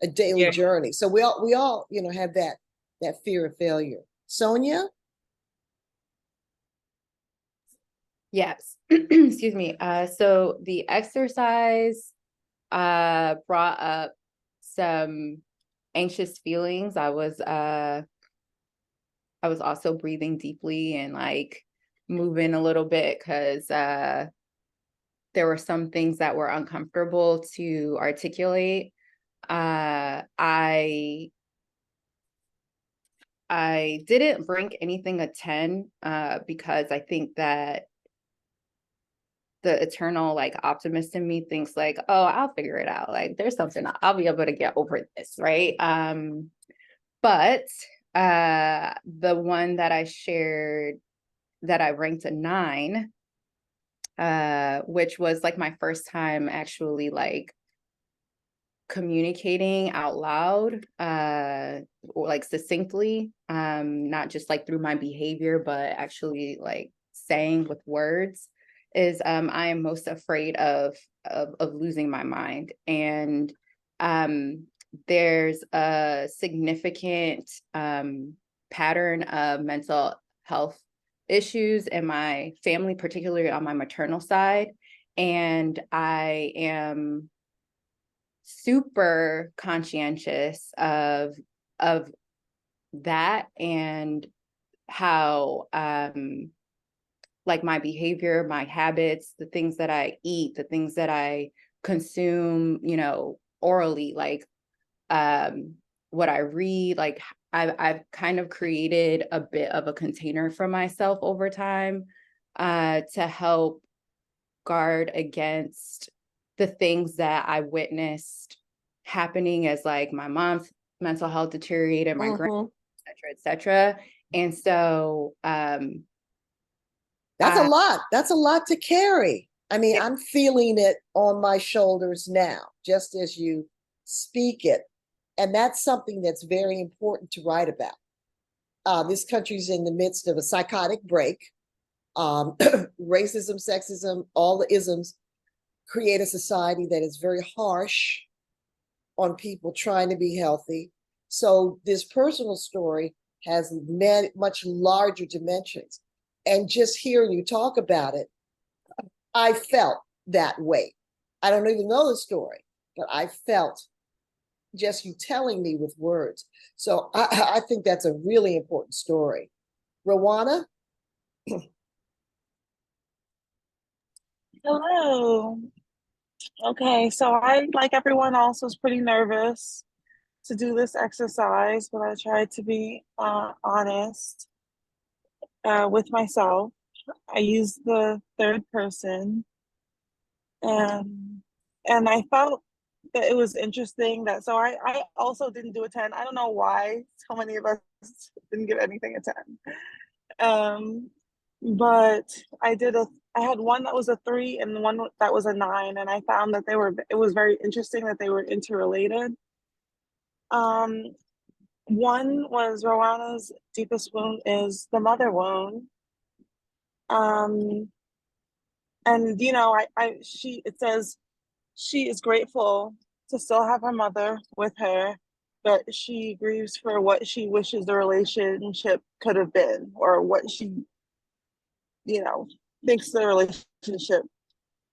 a daily journey. So we all you know have that fear of failure. Sonia? Yes. Excuse me. So the exercise brought up some anxious feelings. I was also breathing deeply and like moving a little bit because there were some things that were uncomfortable to articulate. I didn't rank anything a 10 because I think that the eternal like optimist in me thinks like, oh, I'll figure it out. Like there's something I'll be able to get over this, right? But the one that I shared that I ranked a 9, which was like my first time actually like communicating out loud, or like succinctly, not just like through my behavior, but actually like saying with words, is I am most afraid of losing my mind. And there's a significant pattern of mental health issues in my family, particularly on my maternal side. And I am super conscientious of that and how like my behavior, my habits, the things that I eat, the things that I consume, you know, orally, like what I read, like I've kind of created a bit of a container for myself over time to help guard against the things that I witnessed happening as like my mom's mental health deteriorated, my grandma, et cetera. And so that's a lot. That's a lot to carry. I mean, I'm feeling it on my shoulders now, just as you speak it. And that's something that's very important to write about. This country's in the midst of a psychotic break. Racism, sexism, all the isms create a society that is very harsh on people trying to be healthy. So this personal story has much larger dimensions. And just hearing you talk about it, I felt that way. I don't even know the story, but I felt just you telling me with words. So I think that's a really important story. Rowana? Hello. Okay, so I, like everyone else, was pretty nervous to do this exercise, but I tried to be honest. with myself. I use the third person, and I felt that it was interesting that I also didn't do a 10. I don't know why so many of us didn't give anything a 10. But I had one that was a 3 and one that was a 9, and I found that it was very interesting that they were interrelated. One was Rowanna's deepest wound is the mother wound. And it says she is grateful to still have her mother with her, but she grieves for what she wishes the relationship could have been, or what she, thinks the relationship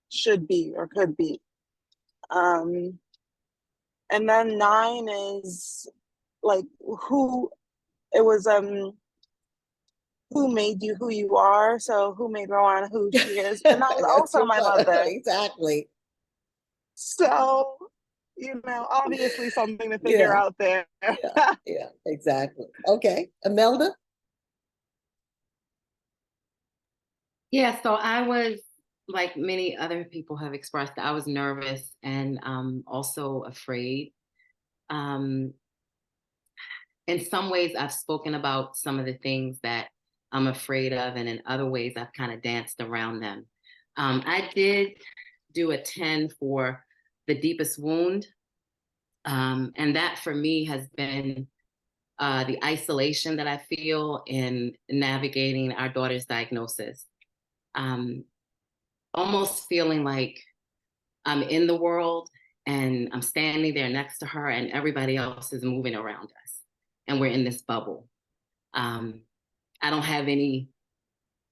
should be or could be. And then 9 is like who made you who you are. So who made Rowanna who she is? And that was also my mother. Exactly. So, obviously something to figure out there. Yeah, exactly. Okay, Imelda? Yeah, so I was, like many other people have expressed, I was nervous and also afraid. In some ways, I've spoken about some of the things that I'm afraid of, and in other ways, I've kind of danced around them. I did do a 10 for the deepest wound. And that for me has been the isolation that I feel in navigating our daughter's diagnosis. Almost feeling like I'm in the world and I'm standing there next to her and everybody else is moving around us and we're in this bubble. I don't have any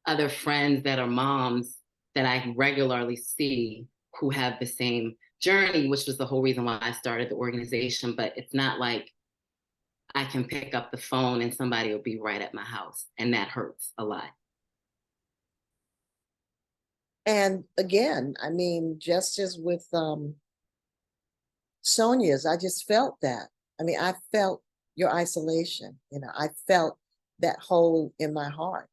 other friends that are moms that I regularly see who have the same journey, which was the whole reason why I started the organization. But it's not like I can pick up the phone and somebody will be right at my house, and that hurts a lot. And again, I mean, just as with Sonia's, I just felt that. I mean, I felt your isolation, I felt that hole in my heart.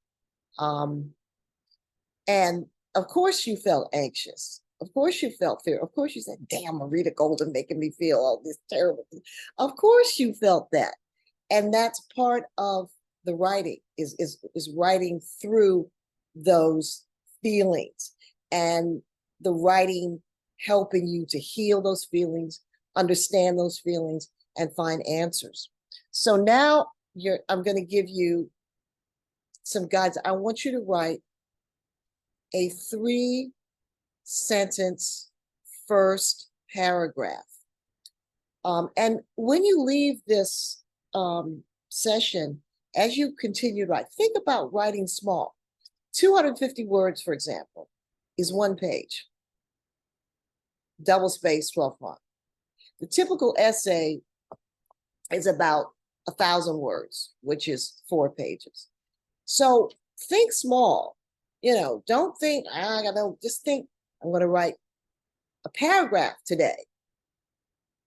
And of course you felt anxious. Of course you felt fear. Of course you said, damn, Marita Golden making me feel all this terrible thing. Of course you felt that. And that's part of the writing, is writing through those feelings, and the writing helping you to heal those feelings, understand those feelings, and find answers. So now I'm going to give you some guides. I want you to write a 3-sentence first paragraph. And when you leave this session, as you continue to write, think about writing small. 250 words, for example, is 1 page. Double space, 12 font. The typical essay is about 1,000 words, which is 4 pages. So think small. Don't think, just think, I'm going to write a paragraph today.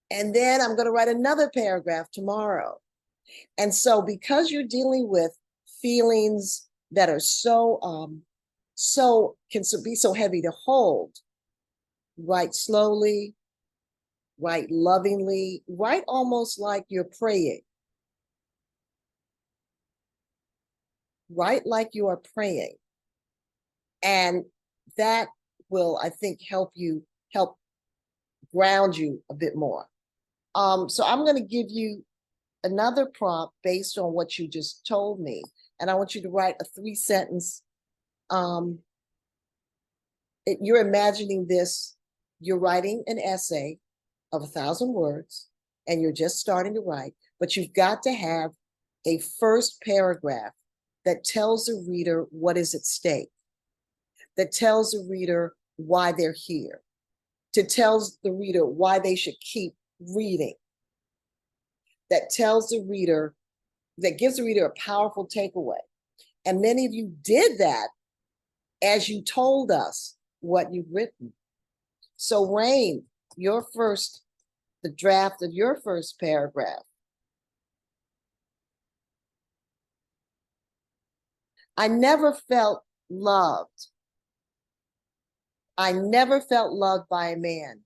And then I'm going to write another paragraph tomorrow. And so because you're dealing with feelings that are can be so heavy to hold, write slowly, write lovingly, write almost like you're praying. Write like you are praying. And that will, I think, help ground you a bit more. So I'm going to give you another prompt based on what you just told me. And I want you to write a 3-sentence. You're imagining this, you're writing an essay of 1,000 words, and you're just starting to write, but you've got to have a first paragraph that tells the reader what is at stake, that tells the reader why they're here, to tells the reader why they should keep reading, that tells the reader, that gives the reader a powerful takeaway. And many of you did that as you told us what you've written. So Rain, the draft of your first paragraph. I never felt loved. I never felt loved by a man.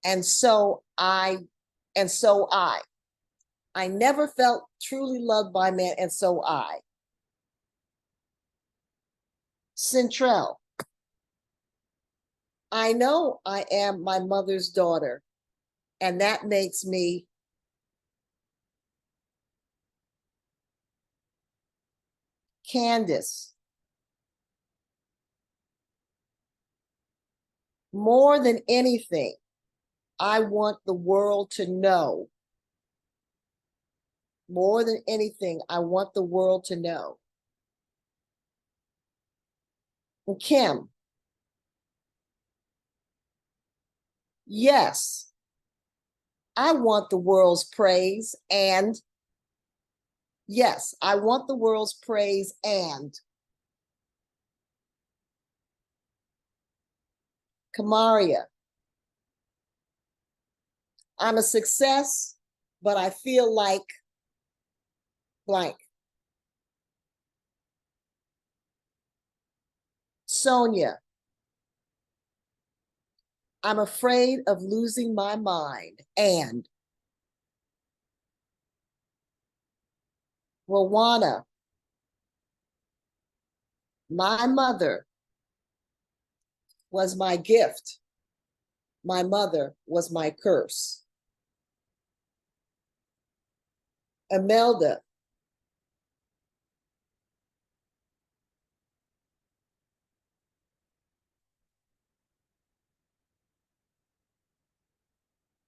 And so I never felt truly loved by a man, and so I. Centrell, I know I am my mother's daughter, and that makes me Candace. More than anything, I want the world to know. More than anything, I want the world to know. And Kim, yes, I want the world's praise, and yes, I want the world's praise, and Kamaria, I'm a success, but I feel like blank. Sonia, I'm afraid of losing my mind, and Rowana, my mother was my gift. My mother was my curse. Imelda,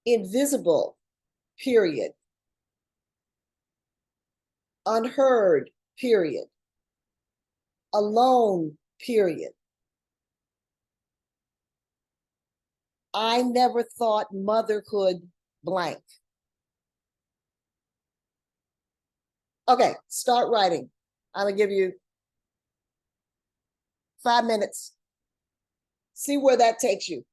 invisible, period. Unheard, period. Alone, period. I never thought motherhood blank. Okay, start writing. I'm gonna give you 5 minutes. See where that takes you.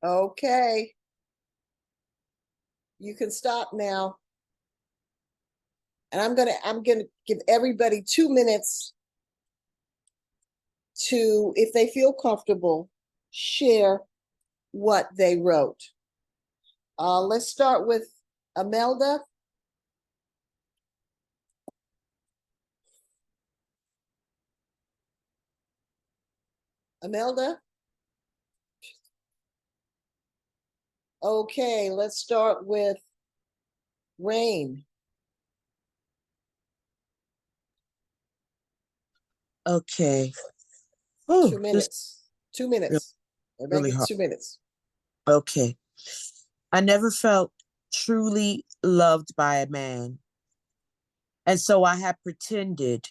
Okay. You can stop now. And I'm gonna give everybody 2 minutes to, if they feel comfortable, share what they wrote. Let's start with Imelda. Imelda? Okay, let's start with Rain. Okay. Oh, 2 minutes. 2 minutes. Everybody really gets hard. 2 minutes. Okay. I never felt truly loved by a man. And so I have pretended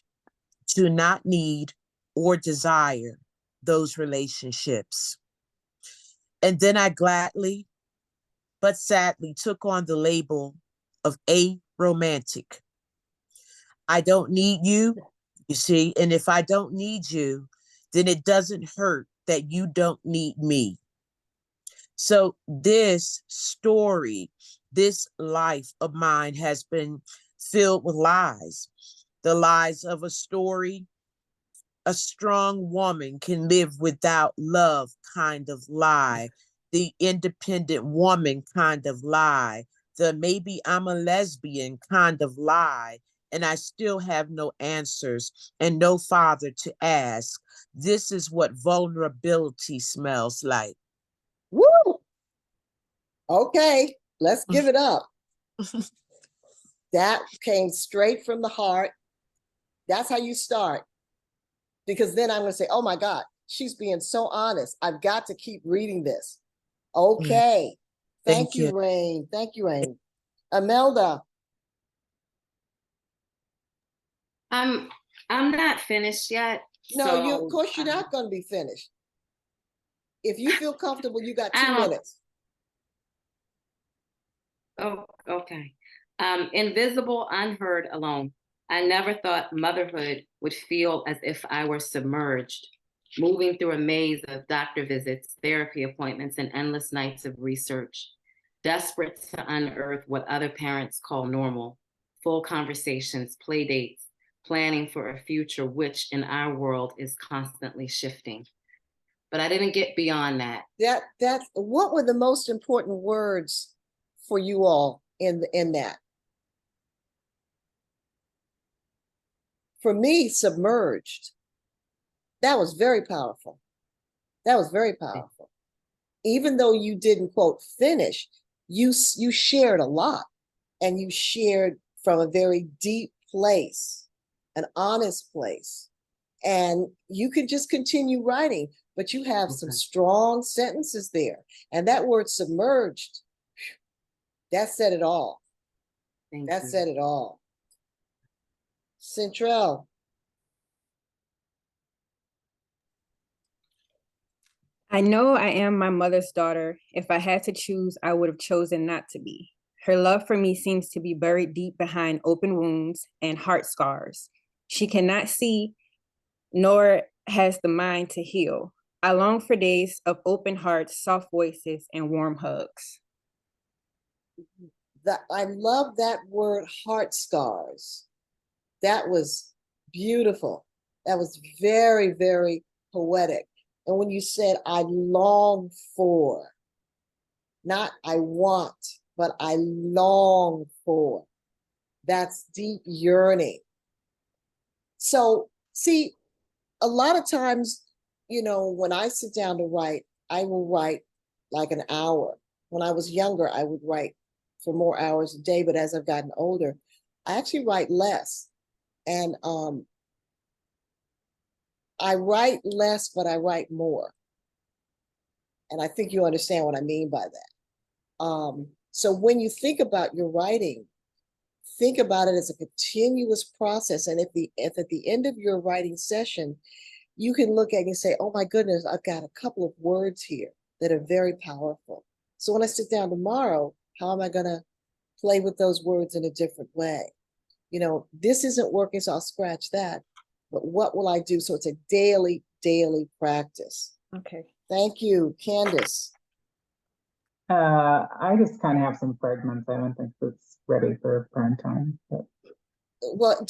to not need or desire those relationships. And then I gladly, but sadly, took on the label of aromantic. I don't need you, you see, and if I don't need you, then it doesn't hurt that you don't need me. So this story, this life of mine has been filled with lies. The lies of a story a strong woman can live without love kind of lie, the independent woman kind of lie, the maybe I'm a lesbian kind of lie, and I still have no answers and no father to ask. This is what vulnerability smells like. Woo! Okay, let's give it up. That came straight from the heart. That's how you start. Because then I'm going to say, oh my God, she's being so honest. I've got to keep reading this. Okay. Thank you, Rain. Thank you, Rain. Imelda. I'm not finished yet. No, so, of course you're not going to be finished. If you feel comfortable, you got 2 minutes. Oh, okay. Invisible, unheard, alone. I never thought motherhood would feel as if I were submerged, moving through a maze of doctor visits, therapy appointments, and endless nights of research, desperate to unearth what other parents call normal, full conversations, play dates, planning for a future which in our world is constantly shifting. But I didn't get beyond that. What were the most important words for you all in that? For me, submerged. That was very powerful. That was very powerful. Even though you didn't, quote, finish, you shared a lot, and you shared from a very deep place, an honest place. And you could just continue writing, but you have some strong sentences there. And that word submerged, that said it all. That said it all. Centrell. I know I am my mother's daughter. If I had to choose, I would have chosen not to be. Her love for me seems to be buried deep behind open wounds and heart scars. She cannot see, nor has the mind to heal. I long for days of open hearts, soft voices, and warm hugs. I love that word, heart scars. That was beautiful. That was very, very poetic. And when you said, I long for, not I want, but I long for, that's deep yearning. So, see, a lot of times, when I sit down to write, I will write like an hour. When I was younger, I would write for more hours a day, but as I've gotten older, I actually write less. And I write less, but I write more. And I think you understand what I mean by that. So when you think about your writing, think about it as a continuous process. And if at the end of your writing session, you can look at it and say, oh my goodness, I've got a couple of words here that are very powerful. So when I sit down tomorrow, how am I going to play with those words in a different way? This isn't working, so I'll scratch that. But what will I do? So it's a daily practice. Okay. Thank you, Candace. I just kind of have some fragments. I don't think it's ready for prime time. But... Well,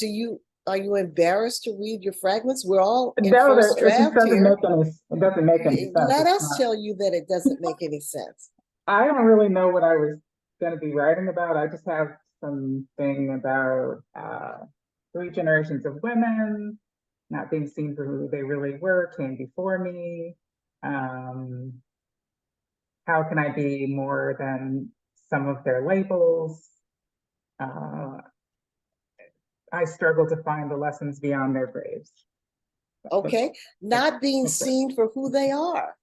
are you embarrassed to read your fragments? We're all in No, first it just draft doesn't here. it doesn't make any sense. Let us tell you that it doesn't make any sense. I don't really know what I was going to be writing about. I just have something about 3 generations of women not being seen for who they really were, came before me. How can I be more than some of their labels? I struggle to find the lessons beyond their graves. Okay, not being seen for who they are.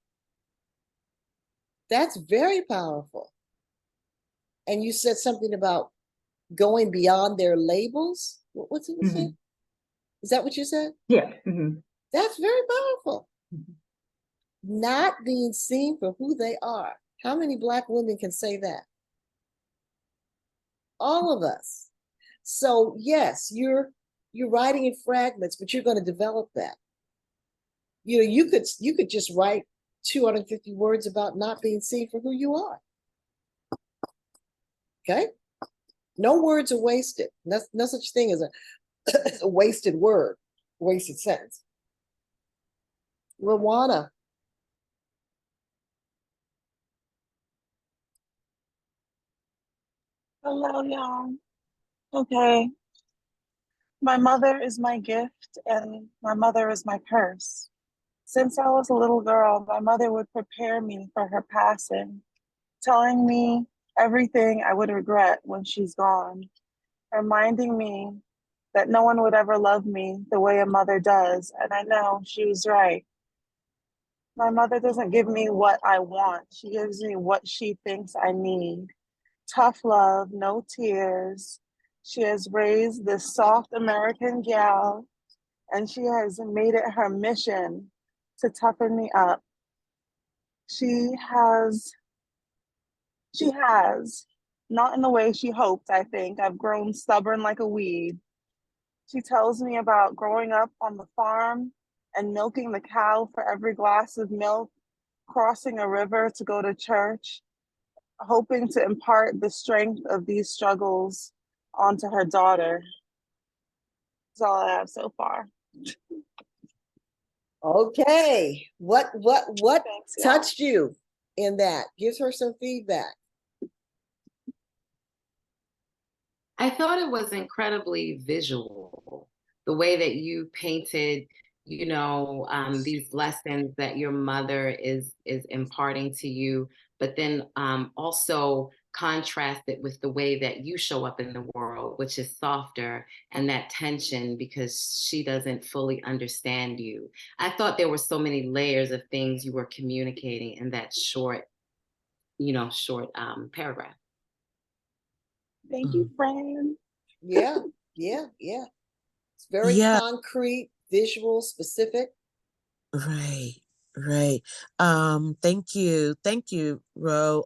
That's very powerful. And you said something about going beyond their labels. What's it say? Is that what you said? Yeah. That's very powerful. Not being seen for who they are. How many Black women can say that? All of us. So yes, you're writing in fragments, but you're going to develop that. You know, you could just write 250 words about not being seen for who you are. Okay? No words are wasted. No such thing as a wasted word, wasted sentence. Rwana. Hello, y'all. Okay. My mother is my gift and my mother is my curse. Since I was a little girl, my mother would prepare me for her passing, telling me everything I would regret when she's gone, reminding me that no one would ever love me the way a mother does, and I know she was right. My mother doesn't give me what I want. She gives me what she thinks I need. Tough love, no tears. She has raised this soft American gal, and she has made it her mission to toughen me up. She has, not in the way she hoped, I think. I've grown stubborn like a weed. She tells me about growing up on the farm and milking the cow for every glass of milk, crossing a river to go to church, hoping to impart the strength of these struggles onto her daughter. That's all I have so far. Okay. What Thanks, touched you in that? Give her some feedback. I thought it was incredibly visual, the way that you painted, these lessons that your mother is imparting to you, but then also contrast it with the way that you show up in the world, which is softer, and that tension because she doesn't fully understand you. I thought there were so many layers of things you were communicating in that short paragraph. Thank you, friend. Yeah. It's very concrete, visual, specific. Right. Thank you, Ro.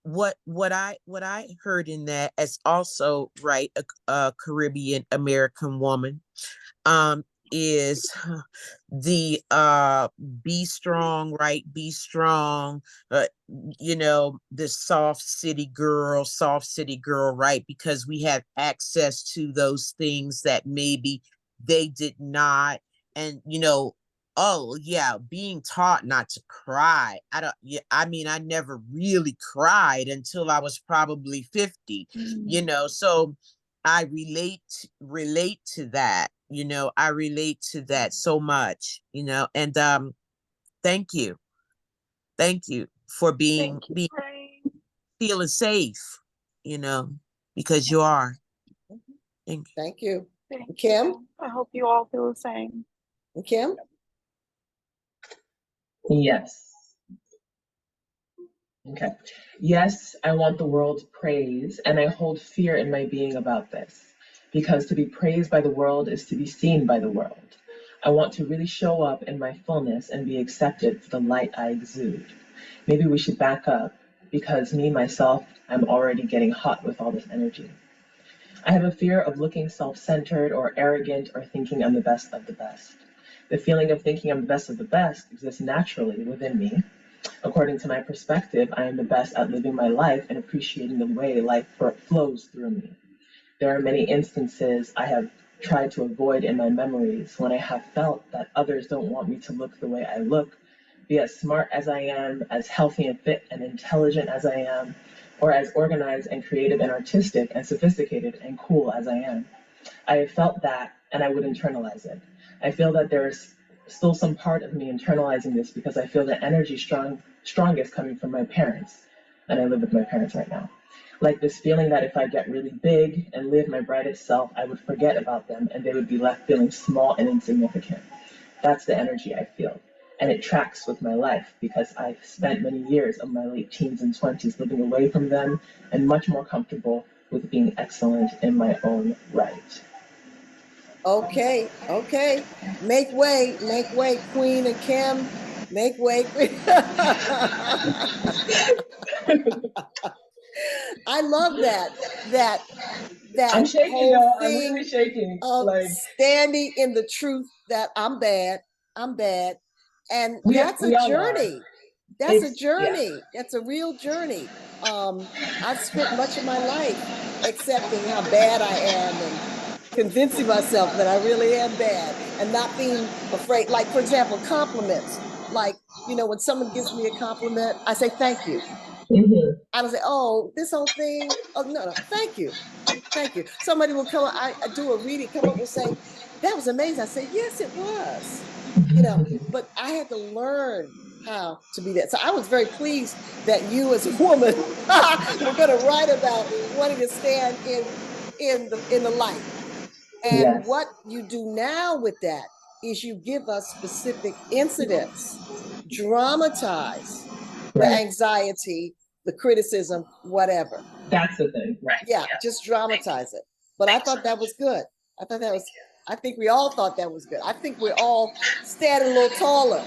What I heard in that as also a Caribbean American woman, is the be strong, right? Be strong, the soft city girl, right? Because we have access to those things that maybe they did not. And oh yeah, being taught not to cry. I never really cried until I was probably 50, so I relate to that. I relate to that so much, and thank you for being feeling safe, because you are. Thank you. Thank Kim? you. I hope you all feel the same. Kim? Yes. Okay. Yes, I want the world's praise, and I hold fear in my being about this, because to be praised by the world is to be seen by the world. I want to really show up in my fullness and be accepted for the light I exude. Maybe we should back up, because me, myself, I'm already getting hot with all this energy. I have a fear of looking self-centered or arrogant or thinking I'm the best of the best. The feeling of thinking I'm the best of the best exists naturally within me. According to my perspective, I am the best at living my life and appreciating the way life flows through me. There are many instances I have tried to avoid in my memories when I have felt that others don't want me to look the way I look, be as smart as I am, as healthy and fit and intelligent as I am, or as organized and creative and artistic and sophisticated and cool as I am. I have felt that and I would internalize it. I feel that there's still some part of me internalizing this because I feel the energy strongest coming from my parents. And I live with my parents right now. Like this feeling that if I get really big and live my brightest self, I would forget about them and they would be left feeling small and insignificant. That's the energy I feel. And it tracks with my life because I've spent many years of my late teens and 20s living away from them and much more comfortable with being excellent in my own right. Okay, okay. Make way, Queen and Kim. Make way. I love that I'm shaking, whole y'all. I'm thing really shaking. of standing in the truth that I'm bad, and that's a journey. That's a journey. Yeah. That's a real journey. I've spent much of my life accepting how bad I am and convincing myself that I really am bad and not being afraid. Like, for example, compliments. Like, you know, when someone gives me a compliment, I say, thank you. Mm-hmm. I don't say, oh, this whole thing. Oh, no, thank you. Thank you. Somebody will come, I do a reading, come up and say, that was amazing. I say, yes, it was. You know, but I had to learn how to be that. So I was very pleased that you as a woman were going to write about wanting to stand in the light. And yes, what you do now with that is you give us specific incidents, dramatize the anxiety, the criticism, whatever. That's the thing, right? Yeah, just dramatize it. But I thought that was good. I think we all thought that was good. I think we're all standing a little taller.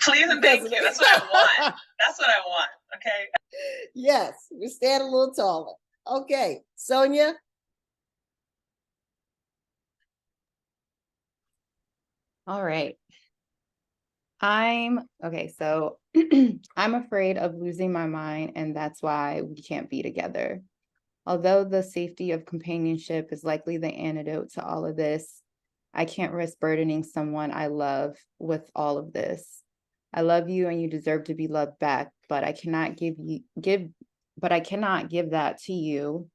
Please and thank you. That's what I want. That's what I want. Okay. Yes, we stand a little taller. Okay, Sonia. All right. So I'm afraid of losing my mind, and that's why we can't be together. Although the safety of companionship is likely the antidote to all of this, I can't risk burdening someone I love with all of this. I love you and you deserve to be loved back, but I cannot give that to you.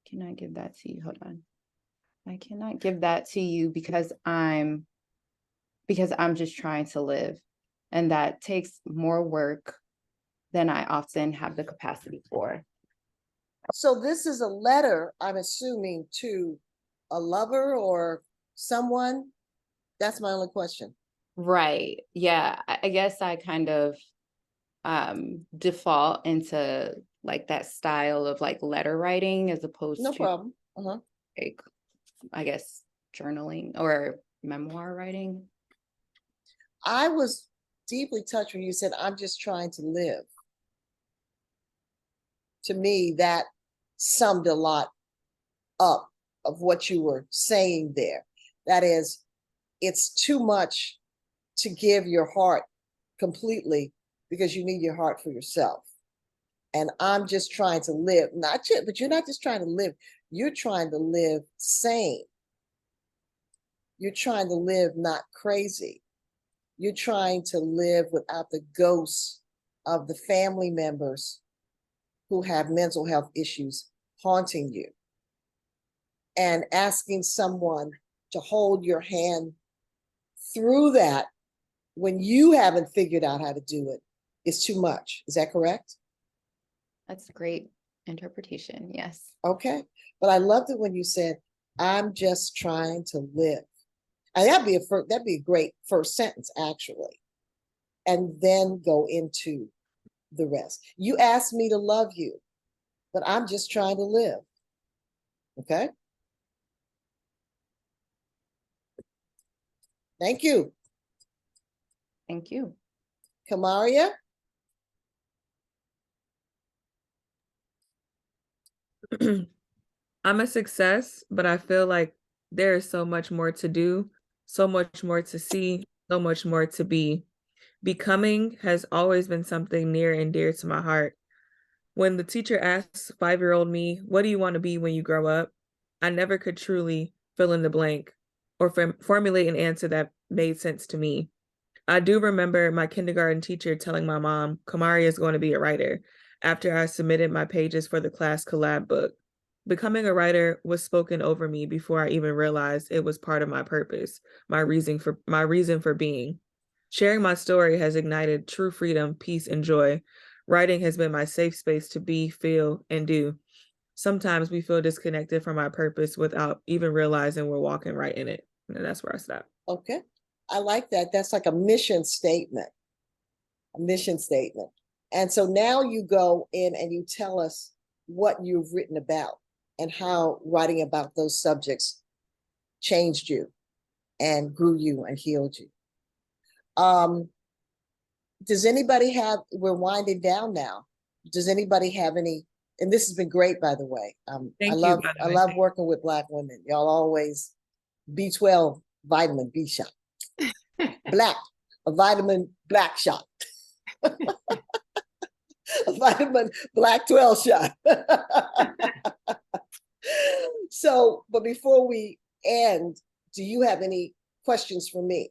Can I give that to you? Hold on. I cannot give that to you because I'm just trying to live. And that takes more work than I often have the capacity for. So this is a letter, I'm assuming, to a lover or someone? That's my only question. Right. Yeah. I guess I kind of default into like that style of like letter writing as opposed to problem. Like, I guess journaling or memoir writing. I was deeply touched when you said, I'm just trying to live. To me, that summed a lot up of what you were saying there. That is, it's too much to give your heart completely because you need your heart for yourself. And I'm just trying to live, but you're not just trying to live, you're trying to live sane. You're trying to live not crazy. You're trying to live without the ghosts of the family members who have mental health issues haunting you. And asking someone to hold your hand through that when you haven't figured out how to do it is too much. Is that correct? That's a great interpretation, yes. Okay, but I loved it when you said, I'm just trying to live. And that'd be a great first sentence, actually. And then go into the rest. You asked me to love you, but I'm just trying to live. Okay? Thank you. Thank you. Kamaria? I'm a success, but I feel like there is so much more to do, so much more to see, so much more to be. Becoming has always been something near and dear to my heart. When the teacher asks 5-year-old me, what do you want to be when you grow up? I never could truly fill in the blank or formulate an answer that made sense to me. I do remember my kindergarten teacher telling my mom, Kamari is going to be a writer, after I submitted my pages for the class collab book. Becoming a writer was spoken over me before I even realized it was part of my purpose, my reason for being. Sharing my story has ignited true freedom, peace, and joy. Writing has been my safe space to be, feel, and do. Sometimes we feel disconnected from our purpose without even realizing we're walking right in it. And that's where I stop. Okay. I like that. That's like a mission statement. A mission statement. And so now you go in and you tell us what you've written about and how writing about those subjects changed you and grew you and healed you. Does anybody have, we're winding down now. Does anybody have any, and this has been great, by the way. I love working with Black women. Y'all always, B12 vitamin B shot. Black, a vitamin black shot. A vitamin black 12 shot. So, but before we end, do you have any questions for me?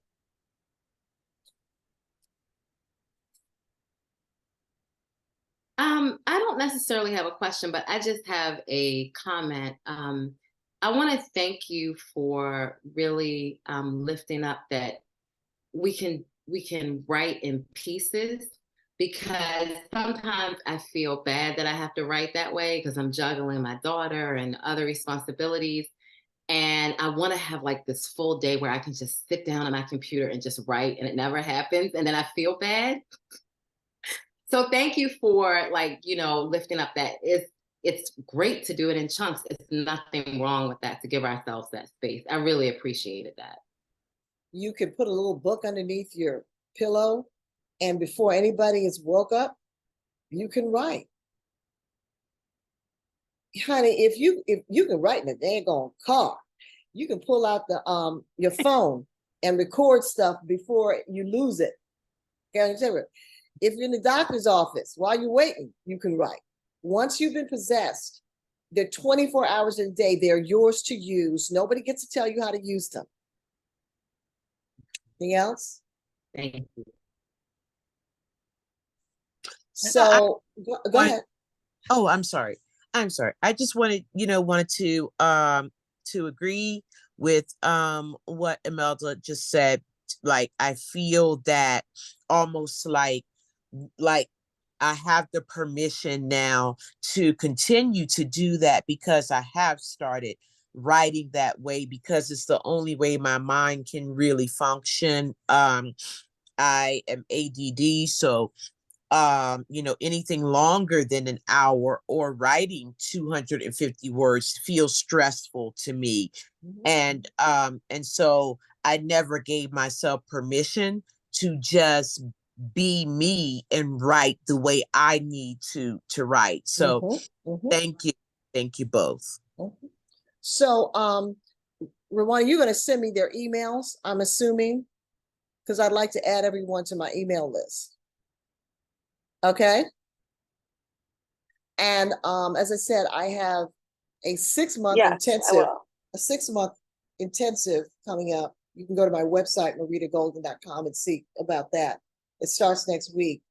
I don't necessarily have a question, but I just have a comment. I want to thank you for really lifting up that we can write in pieces, because sometimes I feel bad that I have to write that way because I'm juggling my daughter and other responsibilities. And I want to have like this full day where I can just sit down on my computer and just write, and it never happens. And then I feel bad. So thank you for lifting up that it's great to do it in chunks. It's nothing wrong with that, to give ourselves that space. I really appreciated that. You can put a little book underneath your pillow, and before anybody is woke up, you can write. Honey, if you can write in a daggone car, you can pull out the your phone and record stuff before you lose it. If you're in the doctor's office while you're waiting, you can write. Once you've been possessed, they're 24 hours a day. They're yours to use. Nobody gets to tell you how to use them. Anything else? Thank you. So go ahead. Oh, I'm sorry. I just wanted to agree with what Imelda just said. Like, I feel that almost like I have the permission now to continue to do that, because I have started writing that way, because it's the only way my mind can really function. I am ADD, so anything longer than an hour or writing 250 words feels stressful to me. Mm-hmm. And so I never gave myself permission to just be me and write the way I need to write. So Thank you both. Mm-hmm. So Rwanda, you're going to send me their emails, I'm assuming, because I'd like to add everyone to my email list. Okay. And as I said, I have a 6-month intensive coming up. You can go to my website, maritagolden.com, and see about that. It starts next week.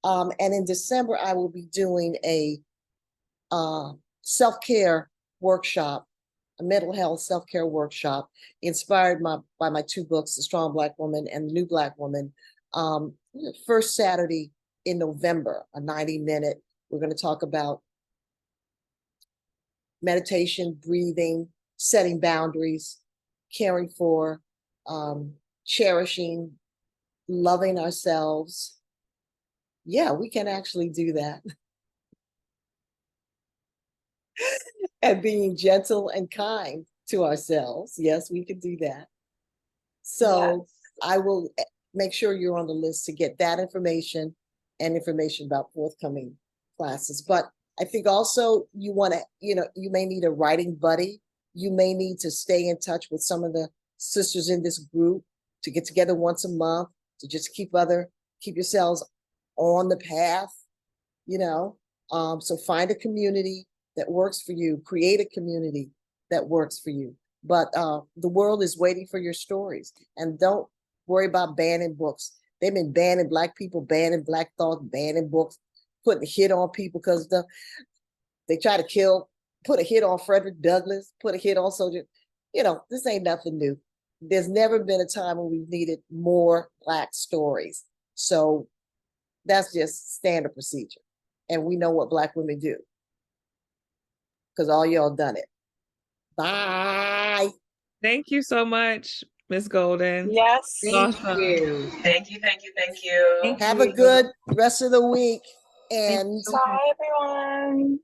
And in December, I will be doing a self-care workshop, a mental health self-care workshop, inspired by my 2 books, The Strong Black Woman and The New Black Woman. First Saturday in November, a 90-minute. We're going to talk about meditation, breathing, setting boundaries, caring for, cherishing, loving ourselves. Yeah, we can actually do that. And being gentle and kind to ourselves. Yes, we can do that. So yes. I will make sure you're on the list to get that information and information about forthcoming classes. But I think also you want to, you may need a writing buddy. You may need to stay in touch with some of the sisters in this group to get together once a month to just keep keep yourselves on the path, you know. So find a community that works for you, create a community that works for you. But the world is waiting for your stories, and don't worry about banning books. They've been banning Black people, banning Black thought, banning books, putting a hit on people because they try to kill, put a hit on Frederick Douglass, put a hit on soldiers. You know, this ain't nothing new. There's never been a time when we've needed more Black stories. So that's just standard procedure. And we know what Black women do, because all y'all done it. Bye. Thank you so much, Miss Golden. Yes. Thank Awesome. you. Thank you, thank you, thank you. Have a good rest of the week. And Bye, everyone.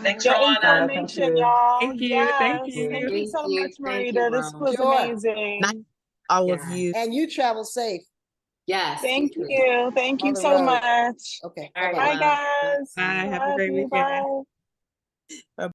Thanks, Your Rowena. Thank information, you. y'all. Thank you. Yes. Thank you. Thank you so Thank you. much, Thank you, Marita. This Ron. was Sure. amazing. All of Yeah. you. And you travel safe. Yes. Thank you too. you. Thank On you the so road. much. Okay. All right, Bye-bye. Bye, guys. Bye. Have a Love great you. weekend. Bye.